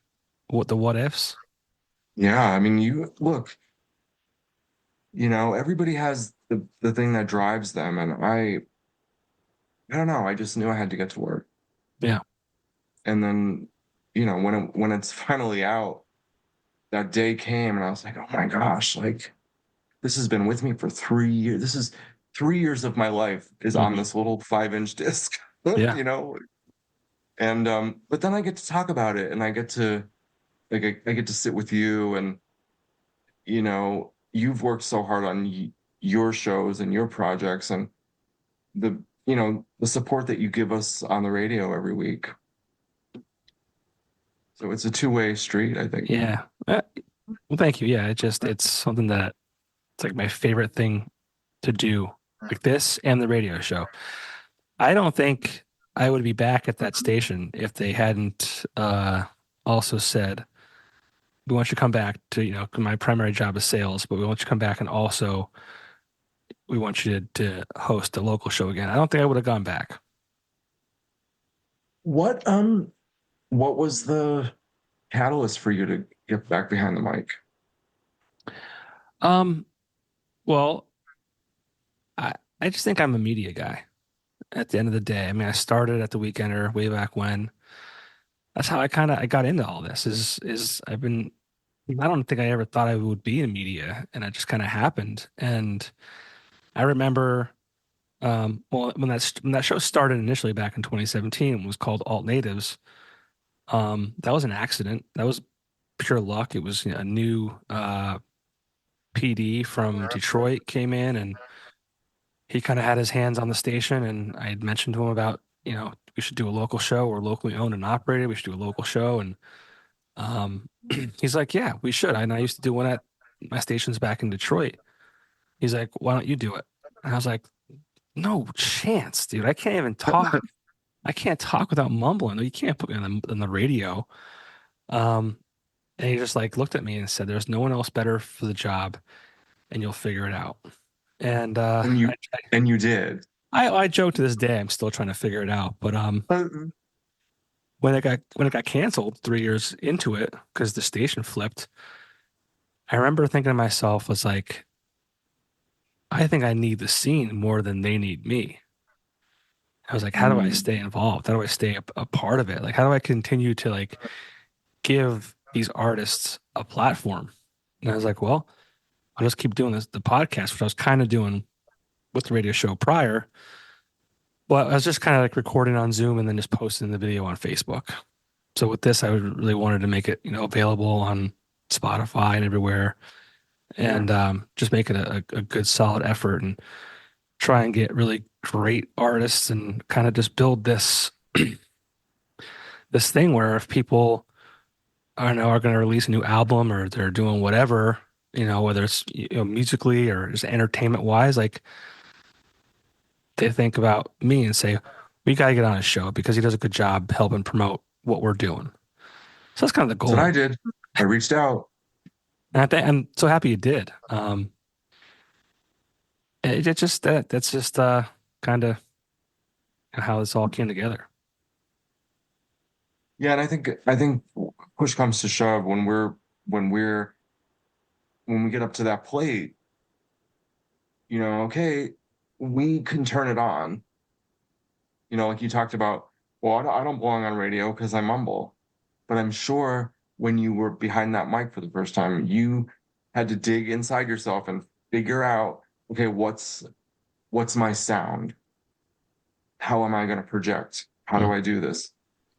what ifs? Yeah, I mean, you look, everybody has the thing that drives them, and I don't know, I just knew I had to get to work. Yeah. And then, when it's finally out, that day came and I was like, oh my gosh, like this has been with me for 3 years. This is 3 years of my life is on Hmm. this little 5-inch disc, Yeah. you know? And but then I get to talk about it and I get to like I get to sit with you and you've worked so hard on your shows and your projects and the support that you give us on the radio every week. So it's a two-way street, I think. Yeah. Well, thank you. Yeah. It's something that it's like my favorite thing to do, like this and the radio show. I don't think I would be back at that station if they hadn't also said, we want you to come back to, my primary job is sales, but we want you to come back and also we want you to host a local show again. I don't think I would have gone back. What what was the catalyst for you to get back behind the mic? Um, well, I I just think I'm a media guy at the end of the day. I mean, I started at the Weekender way back when. That's how I got into all this is I don't think I ever thought I would be in media and it just kind of happened. And I remember well when that show started initially back in 2017 it was called Alt Natives. That was an accident. That was pure luck. It was a new PD from Detroit came in and he kind of had his hands on the station, and I had mentioned to him about, we should do a local show. We're locally owned and operated. We should do a local show. And he's like, yeah, we should. And I used to do one at my stations back in Detroit. He's like, why don't you do it? And I was like, no chance, dude. I can't even talk. I can't talk without mumbling. You can't put me on the radio. Um, and he just like looked at me and said, there's no one else better for the job, and you'll figure it out. And And you did. I joke to this day, I'm still trying to figure it out. But Uh, when it got canceled 3 years into it because the station flipped, I remember thinking to myself, was like, I think I need the scene more than they need me. I was like, how do I mm. stay involved? How do I stay a part of it? Like, how do I continue to like give these artists a platform? And I was like, well, I'll just keep doing the podcast, which I was kind of doing with the radio show prior. But I was just kind of like recording on Zoom and then just posting the video on Facebook. So with this, I really wanted to make it, available on Spotify and everywhere, Yeah. and just make it a good solid effort and try and get really great artists and kind of just build this thing where if people I don't know are going to release a new album or they're doing whatever, whether it's musically or just entertainment wise, like they think about me and say, we got to get on his show because he does a good job helping promote what we're doing. So that's kind of the That's what I goal. did. I reached out. And I'm so happy you did. It just that's just kind of how this all came together. Yeah, and I think push comes to shove when we're when we get up to that plate, okay, we can turn it on. Like you talked about, well, I don't belong on radio because I mumble. But I'm sure when you were behind that mic for the first time, you had to dig inside yourself and figure out, okay, what's my sound? How am I going to project? How Mm. do I do this?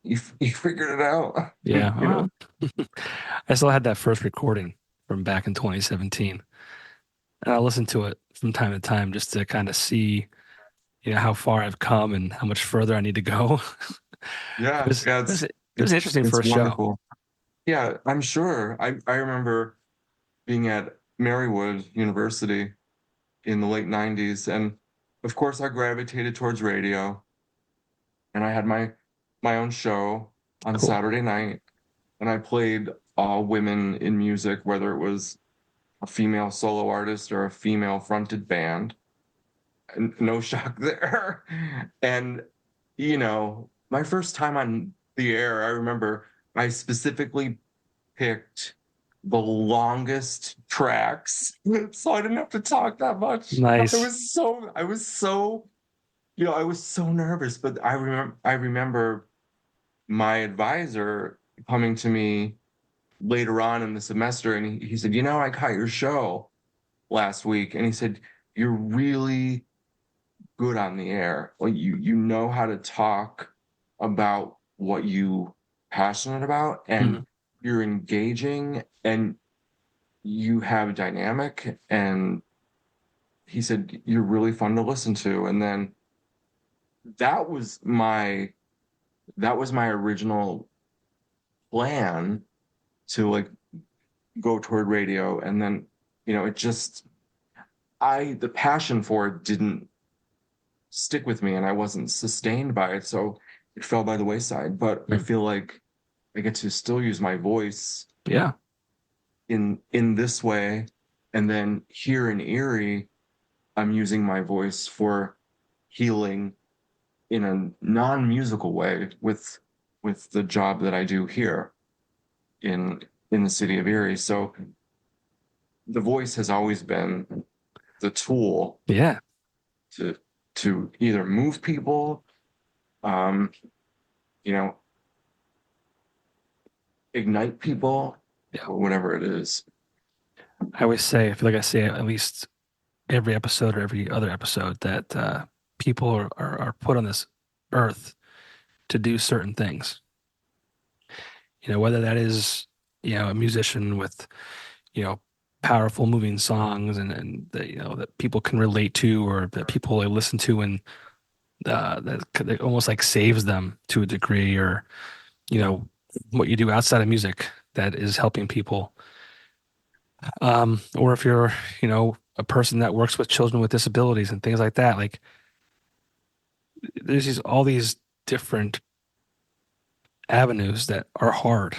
You figured it out, Yeah. you know? I still had that first recording from back in 2017. And I listen to it from time to time just to kind of see, how far I've come and how much further I need to go. It Yeah, was yeah, it was it was an interesting it's first show. wonderful. Yeah, I'm sure. I remember being at Marywood University in the late 90s, and of course I gravitated towards radio, and I had my own show on Cool. Saturday night, and I played all women in music, whether it was a female solo artist or a female fronted band. And no shock there. And my first time on the air, I remember I specifically picked the longest tracks so I didn't have to talk that much. Nice. I was so nervous, but I remember my advisor coming to me later on in the semester, and he said, I caught your show last week, and he said, you're really good on the air. Like you know how to talk about what you passionate about, Mhm. and you're engaging, and you have a dynamic. And he said, you're really fun to listen to. And then that was my that was my original plan to like go toward radio. And then, it just the passion for it didn't stick with me, and I wasn't sustained by it. So it fell by the wayside. But I Mm. feel like I get to still use my voice Yeah. in this way. And then here in Erie, I'm using my voice for healing in a non-musical way with the job that I do here in in the city of Erie. So the voice has always been the tool Yeah. to either move people, um, you know, ignite people, Yeah. or whatever it is. I always say, I feel like I say at least every episode or every other episode that people are put on this earth to do certain things. Whether that is, a musician with, you know, powerful, moving songs and that, that people can relate to or that people like, listen to and that almost like saves them to a degree or, you know, what you do outside of music that is helping people. Or if you're, a person that works with children with disabilities and things like that, like there's all these different avenues that are hard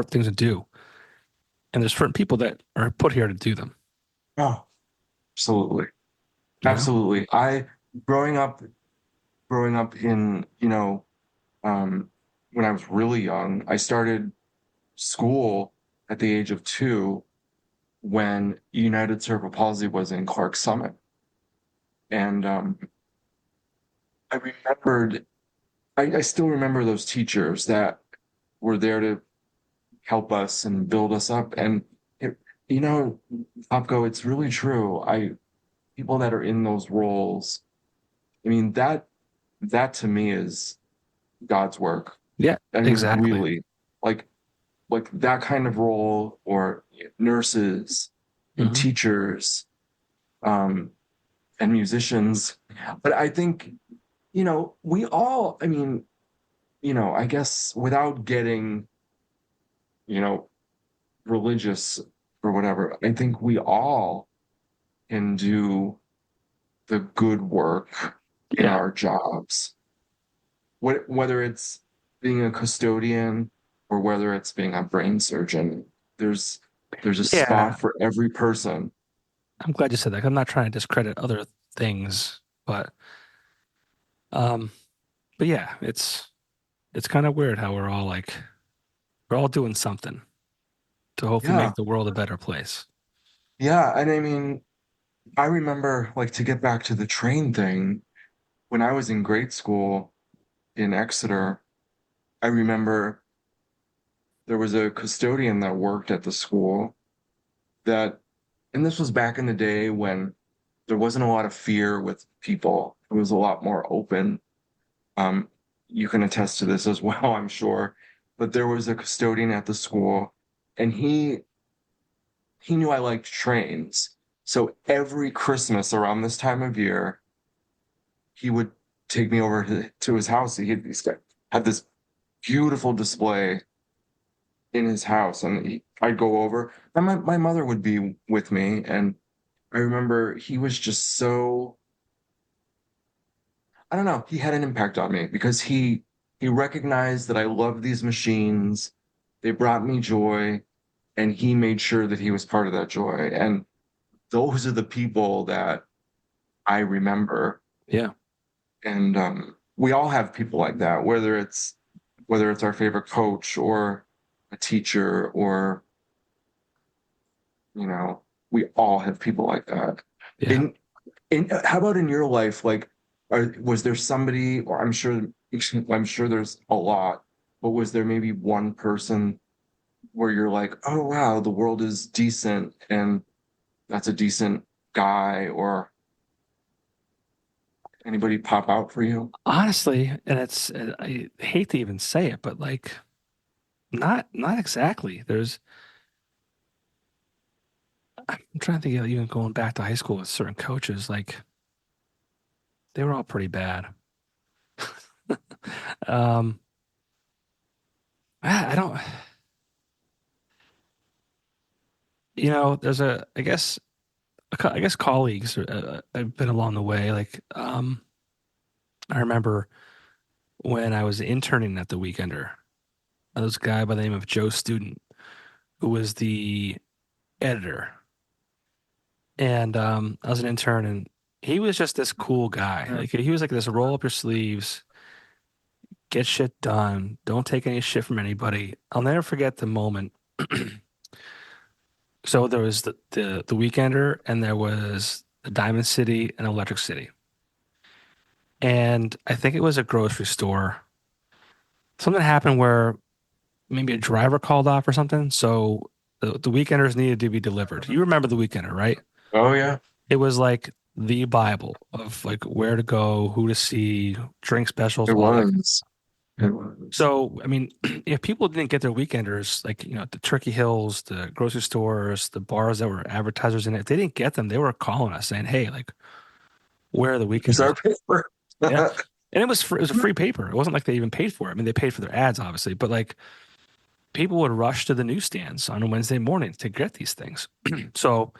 things to do. And there's certain people that are put here to do them, Oh, absolutely. you know? Absolutely. I growing up growing up in, um, when I was really young, I started school at the age of 2 when United Cerebral Palsy was in Clark Summit. And I remembered, I still remember those teachers that were there to help us and build us up. And, it, you know, Popko, it's really true. People that are in those roles, I mean, that to me is God's work. Yeah, I mean, exactly. really, like that kind of role, or nurses and Hmm. teachers, um, and musicians. But I think, we all, I mean, I guess without getting, you know, religious or whatever, I think we all can do the good work in Yeah. our jobs. Whether it's being a custodian or whether it's being a brain surgeon, there's there's a Yeah. spot for every person. I'm glad you said that. 'Cause I'm not trying to discredit other things, um, but yeah, it's kind of weird how we're all doing something to hopefully Yeah, make the world a better place. yeah. And I mean, I remember, like, to get back to the train thing, when I was in grade school in Exeter, I remember there was a custodian that worked at the school that, and this was back in the day when there wasn't a lot of fear with people. It was a lot more open. Um, you can attest to this as well, I'm sure. But there was a custodian at the school, and he knew I liked trains. So every Christmas around this time of year, he would take me over to his house. He's got had this beautiful display in his house, and I'd go over. And my mother would be with me, and I remember he was just so, I don't know, he had an impact on me because he recognized that I loved these machines. They brought me joy, and he made sure that he was part of that joy. And those are the people that I remember. Yeah. And we all have people like that, whether it's our favorite coach or a teacher, or you know, we all have people like that. Yeah. In how about in your life? Like, was there somebody, or I'm sure there's a lot, but was there maybe one person where you're like, oh wow, the world is decent, and that's a decent guy, or anybody pop out for you? Honestly, and I hate to even say it, but like not exactly. I'm trying to think of even going back to high school with certain coaches, like they were all pretty bad. Um, I don't, there's I guess colleagues have been along the way. Like, I remember when I was interning at the Weekender, there was a guy by the name of Joe Student who was the editor. And I was an intern and he was just this cool guy. Like he was like this roll up your sleeves, get shit done, don't take any shit from anybody. I'll never forget the moment. So there was the Weekender and there was the Diamond City and Electric City. And I think it was a grocery store. Something happened where maybe a driver called off or something. So the Weekenders needed to be delivered. You remember the Weekender, right? Oh yeah, It was like the Bible of like where to go, who to see, drink specials, it all that. was. It was. So, I mean, if people didn't get their weekenders, like, the Turkey Hills, the grocery stores, the bars that were advertisers in it, if they didn't get them, they were calling us saying, "Hey, like, where are the Here's weekenders?" our paper. Yeah. And it was a free paper. It wasn't like they even paid for it. I mean, they paid for their ads, obviously, but like people would rush to the newsstands on a Wednesday morning to get these things. So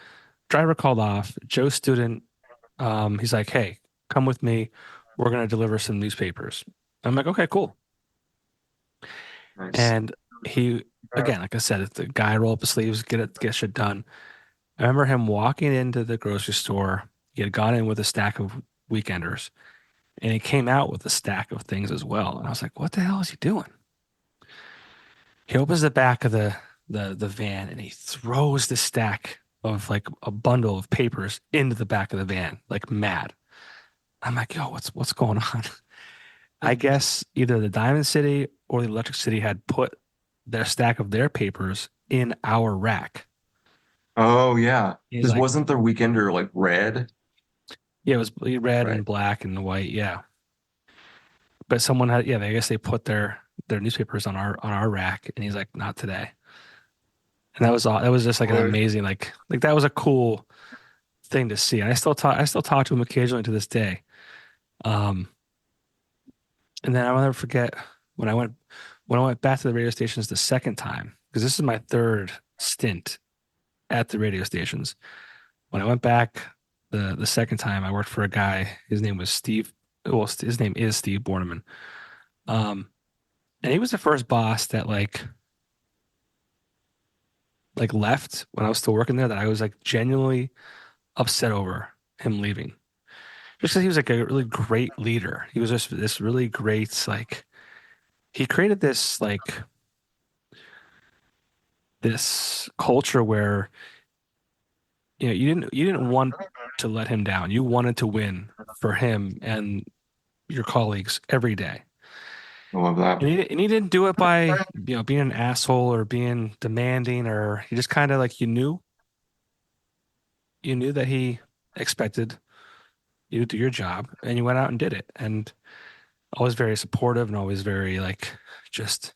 driver called off. Joe's student, he's like, "Hey, come with me. We're gonna deliver some newspapers." I'm like, "Okay, cool." Nice. And he, again, like I said, it's the guy roll up his sleeves, get shit done. I remember him walking into the grocery store. He had gone in with a stack of weekenders, and he came out with a stack of things as well. And I was like, "What the hell is he doing?" He opens the back of the van and he throws the stack of like a bundle of papers into the back of the van, like mad. I'm like, "Yo, what's going on?" I guess either the Diamond City or the Electric City had put their stack of their papers in our rack. Oh yeah. He's Because like, wasn't their weekender like red? "Yeah, it was red Right. and black and white, yeah." But someone had, yeah, I guess they put their newspapers on our rack, and he's like, "Not today." And that was all. That was just like an Boy. amazing, like that was a cool thing to see. And I still talk to him occasionally to this day. Um, and then I'll never forget when I went back to the radio stations the second time, because this is my third stint at the radio stations. When I went back the second time, I worked for a guy. His name was Steve. Well, his name is Steve Borneman. Um, and he was the first boss that left when I was still working there that I was like genuinely upset over him leaving. Just because he was like a really great leader. He was just this really great, like he created this culture where you didn't want to let him down. You wanted to win for him and your colleagues every day. I love that. And he didn't do it by, being an asshole or being demanding, or he just kind of like you knew that he expected you to do your job and you went out and did it. And always very supportive and always very like just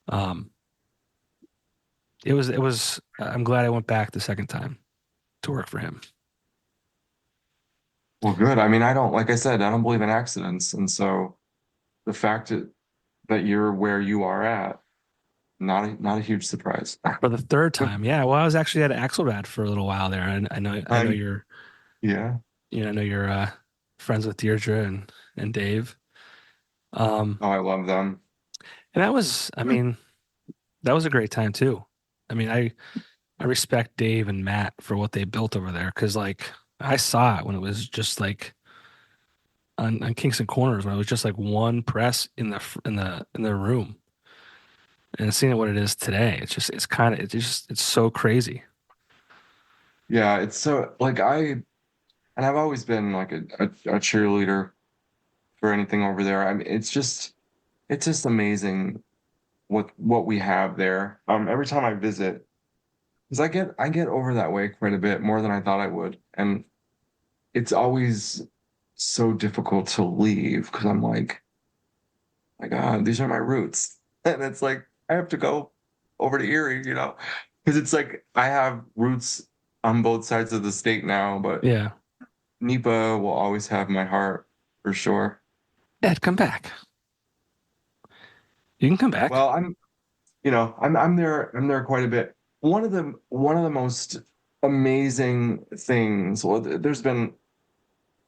um it was I'm glad I went back the second time to work for him. Well, good. I mean, like I said, I don't believe in accidents. And so the fact that you're where you are at, not a huge surprise. For the third time. Yeah, well, I was actually at Axelrad for a little while there. And I know I, yeah. I know you're friends with Deirdre and Dave. Um Oh, I love them. and that was, I mean, that was a great time too. I mean, I respect Dave and Matt for what they built over there because like I saw it when it was just like on Kingston Corners when it was just like one press in the room, and seeing it what it is today, it's so crazy. Yeah, it's so like and I've always been like a cheerleader for anything over there. I mean, it's just amazing what we have there. Every time I visit, because I get over that way quite a bit more than I thought I would, and it's always so difficult to leave because I'm like, my God, these are my roots, and it's like I have to go over to Erie, because it's like I have roots on both sides of the state now, but Yeah. Nipa will always have my heart for sure. Ed, come back. You can come back. Well, I'm there quite a bit. One of the most amazing things, well, there's been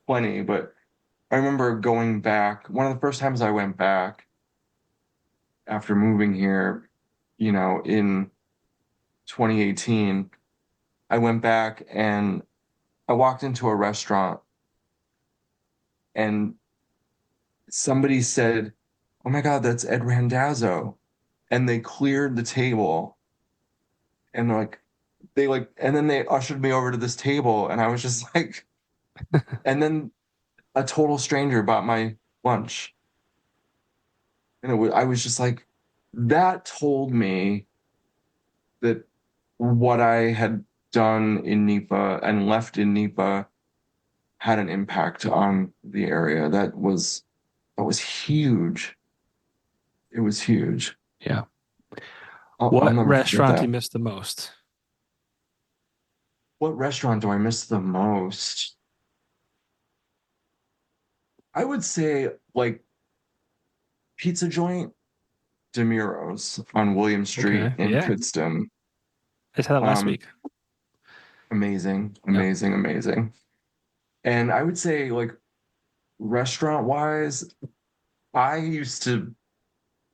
plenty, but I remember going back, one of the first times I went back after moving here, in 2018, I went back and I walked into a restaurant and somebody said, "Oh my God, that's Ed Randazzo." And they cleared the table and and then they ushered me over to this table and I was just like, and then a total stranger bought my lunch. And I was just like, that told me that what I had done in Nipa and left in Nipa had an impact on the area. That was huge. It was huge. Yeah. I'll What never forget restaurant do you that. miss the most? What restaurant do I miss the most? I would say like pizza joint DeMuro's on William Street Okay. in Yeah. Pittston. I just had that last Um, week. amazing, Yep. amazing, amazing. And I would say like restaurant wise, I used to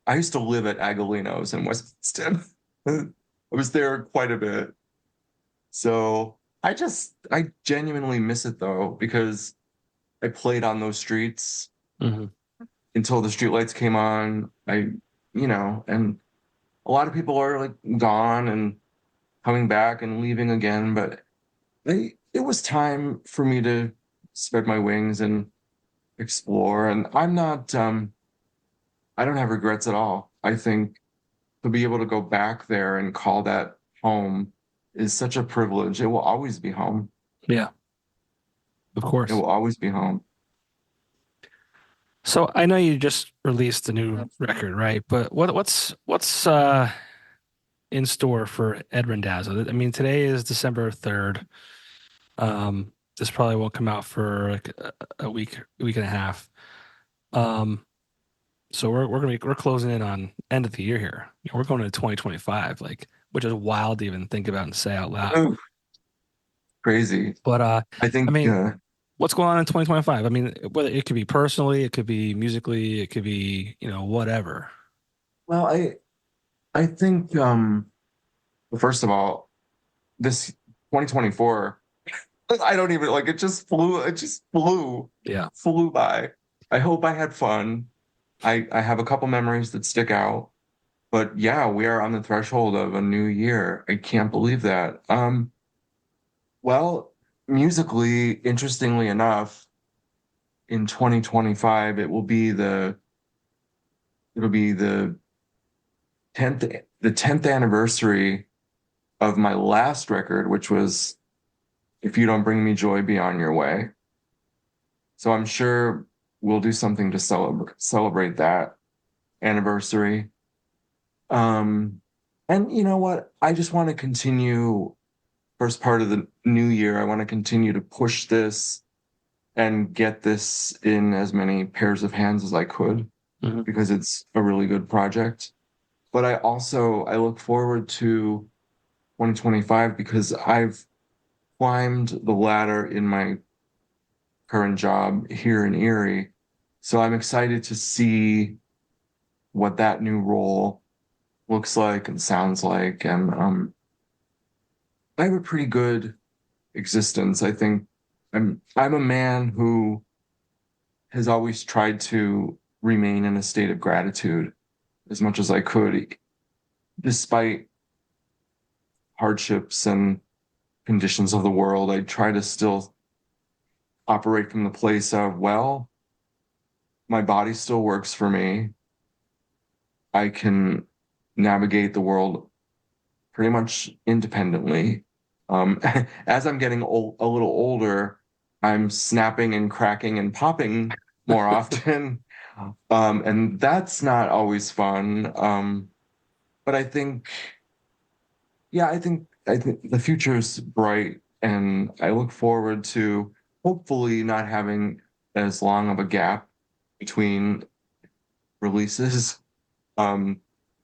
I used to live at Agolino's in Weston. I was there quite a bit. So I genuinely miss it though, because I played on those streets Hmm. until the streetlights came on. And a lot of people are like gone and coming back and leaving again, but it was time for me to spread my wings and explore. And I don't have regrets at all. I think to be able to go back there and call that home is such a privilege. It will always be home. Yeah, of It course. will always be home. So I know you just released a new record, right? But what's in store for Ed Randazzo? I mean, today is December 3rd. This probably won't come out for like a week and a half. Um, so we're closing in on end of the year here. You know, we're going into 2025, like which is wild to even think about and say out loud. Oh, crazy. But I I think, mean, what's going on in 2025? I mean, whether it could be personally, it could be musically, it could be, whatever. well, I think, first of all, this 2024, I don't even like it just Yeah. flew by. I hope I had fun. I have a couple memories that stick out, but yeah, we are on the threshold of a new year. I can't believe that. Well, musically, interestingly enough, in 2025, it'll be 10th the 10th anniversary of my last record, which was If You Don't Bring Me Joy, Be On Your Way. So I'm sure we'll do something to celebrate that anniversary. Um, and you know what? I just want to continue first part of the new year. I want to continue to push this and get this in as many pairs of hands as I could Hmm. because it's a really good project. But I look forward to 2025 because I've climbed the ladder in my current job here in Erie. So I'm excited to see what that new role looks like and sounds like. And I have a pretty good existence. I think I'm a man who has always tried to remain in a state of gratitude as much as I could, despite hardships and conditions of the world. I try to still operate from the place of, well, my body still works for me. I can navigate the world pretty much independently. As I'm getting a little older, I'm snapping and cracking and popping more often. And that's not always fun. But I think the future is bright, and I look forward to hopefully not having as long of a gap between releases. Um,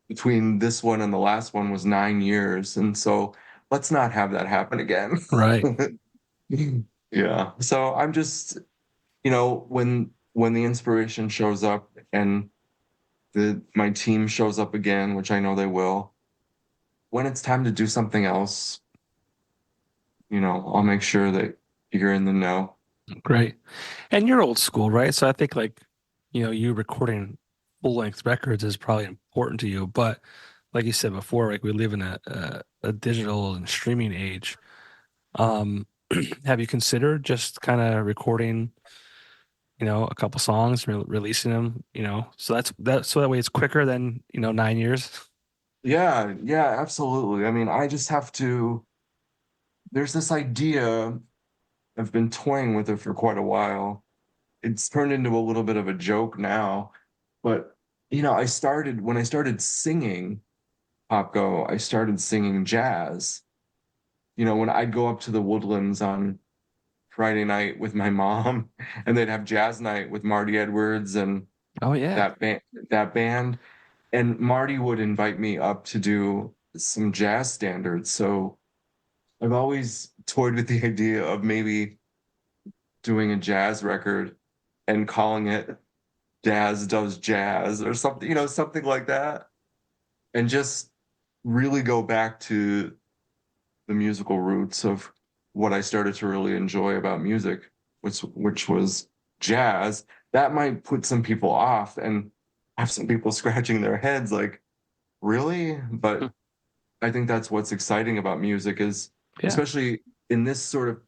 Between this one and the last one was 9 years, and so let's not have that happen again. Right. Yeah. So I'm just, when the inspiration shows up and the my team shows up again, which I know they will, when it's time to do something else, I'll make sure that you're in the know. Great. And you're old school, right? So I think like, you recording full length records is probably important to you. But like you said before, like we live in a digital and streaming age. Um, have you considered just kind of recording, a couple songs, releasing them, so so that way it's quicker than, 9 years. Yeah, yeah, absolutely. I mean, there's this idea, I've been toying with it for quite a while. It's turned into a little bit of a joke now, but I started when I started singing Popko, I started singing jazz. When I'd go up to the Woodlands on Friday night with my mom, and they'd have jazz night with Marty Edwards and Oh yeah. that band, and Marty would invite me up to do some jazz standards. So I've always toyed with the idea of maybe doing a jazz record and calling it Jazz Does Jazz or something, something like that. And just really go back to the musical roots of what I started to really enjoy about music, which was jazz. That might put some people off and have some people scratching their heads like, really? But I think that's what's exciting about music is, Yeah. especially in this sort of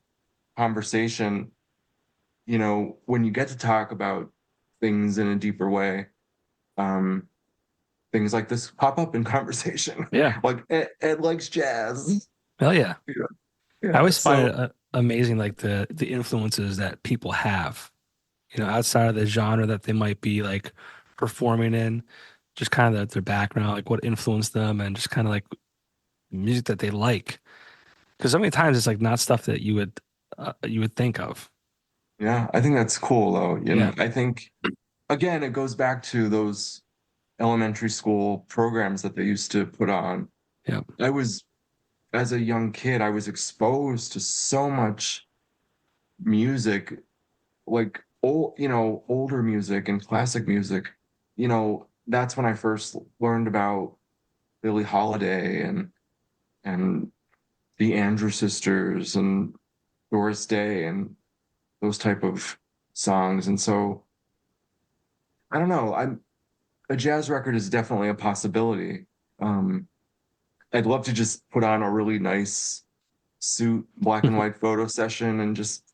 conversation, when you get to talk about things in a deeper way, um, things like this pop up in conversation. Yeah. Like Ed likes jazz. Hell yeah. Yeah. I Yeah. always find So it amazing, like the influences that people have, outside of the genre that they might be like performing in, just kind of their background, like what influenced them, and just kind of like music that they like. Because so many times it's like not stuff that you would think of. yeah, I think that's cool though. Yeah. I think again it goes back to those elementary school programs that they used to put on. Yeah. I was as a young kid, I was exposed to so much music, like older music and classic music. That's when I first learned about Billie Holiday and the Andrew Sisters and Doris Day and those type of songs. And so I don't know. A jazz record is definitely a possibility. Um, I'd love to just put on a really nice suit, black and white photo session and just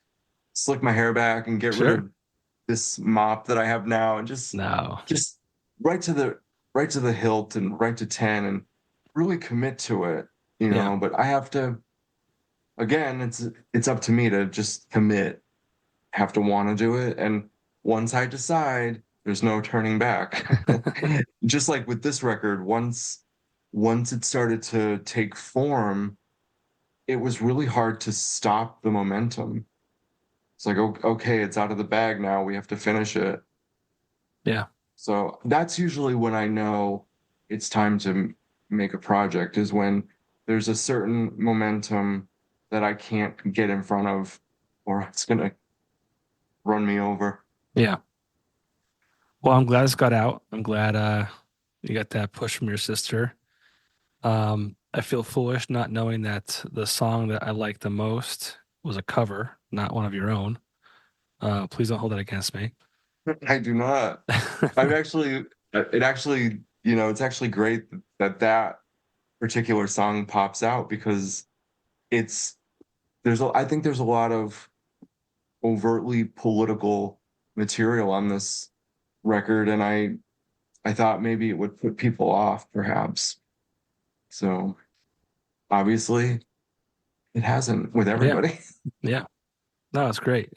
slick my hair back and get rid Sure. of this mop that I have now and just No. just right to the right to the hilt and right to 10 and really commit to it, Yeah. but I have to again, it's up to me to just commit, have to want to do it. And once I decide, there's no turning back. Just like with this record, once it started to take form, it was really hard to stop the momentum. It's like, okay, it's out of the bag now. We have to finish it. Yeah. So that's usually when I know it's time to make a project, is when there's a certain momentum that I can't get in front of, or it's gonna run me over. Yeah. Well, I'm glad it's got out. I'm glad you got that push from your sister. I feel foolish not knowing that the song that I like the most was a cover, not one of your own. Please don't hold that against me. I do not. I've actually, it actually, it's actually great that particular song pops out because it's I think there's a lot of overtly political material on this record, and I thought maybe it would put people off, perhaps. So obviously, it hasn't with Yeah. everybody. Yeah. No, it's great.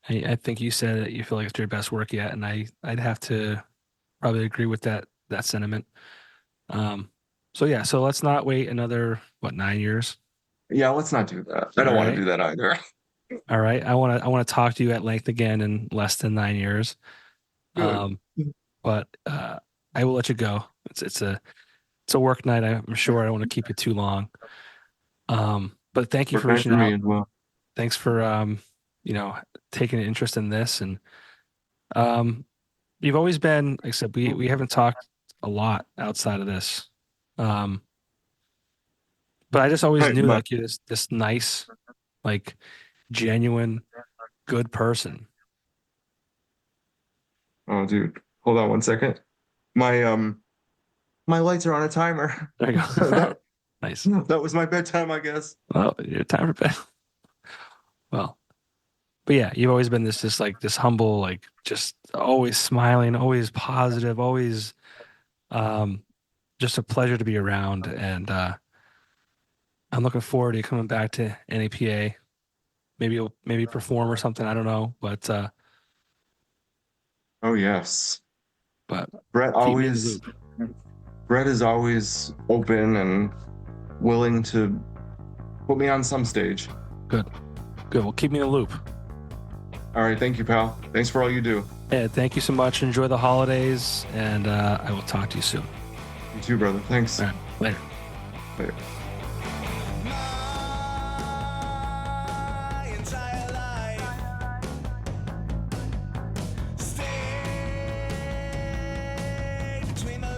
I think you said that you feel like it's your best work yet, and I'd have to probably agree with that sentiment. Um, so yeah, so let's not wait another, what, 9 years? Yeah, let's not do that. I All don't want to right. do that either. All right. I want to talk to you at length again in less than 9 years. Good. Um, but I will let you go. It's a work night. I'm sure I don't want to keep you too long. But thank you Work for night reaching for me out. as well. Thanks for you know, taking an interest in this. And um you've always been, like I said, we haven't talked a lot outside of this. Um, but I just always Hey, knew like you're this nice, like genuine, good person. oh, dude, hold on one second. My lights are on a timer. There you go. that Nice. that was my bedtime, I guess. Well, your time for bed. Well, but yeah, you've always been this just like this humble, like just always smiling, always positive, always um just a pleasure to be around. And I'm looking forward to you coming back to NAPA. Maybe you'll maybe perform or something. I don't know. But Oh yes. but Brett keep me in the always, loop. Brett is always open and willing to put me on some stage. Good. Well, keep me in the loop. All right. Thank you, pal. Thanks for all you do. Ed, thank you so much. Enjoy the holidays, and I will talk to you soon. You too, brother. Thanks. All right, later. Later. My entire life stayed between my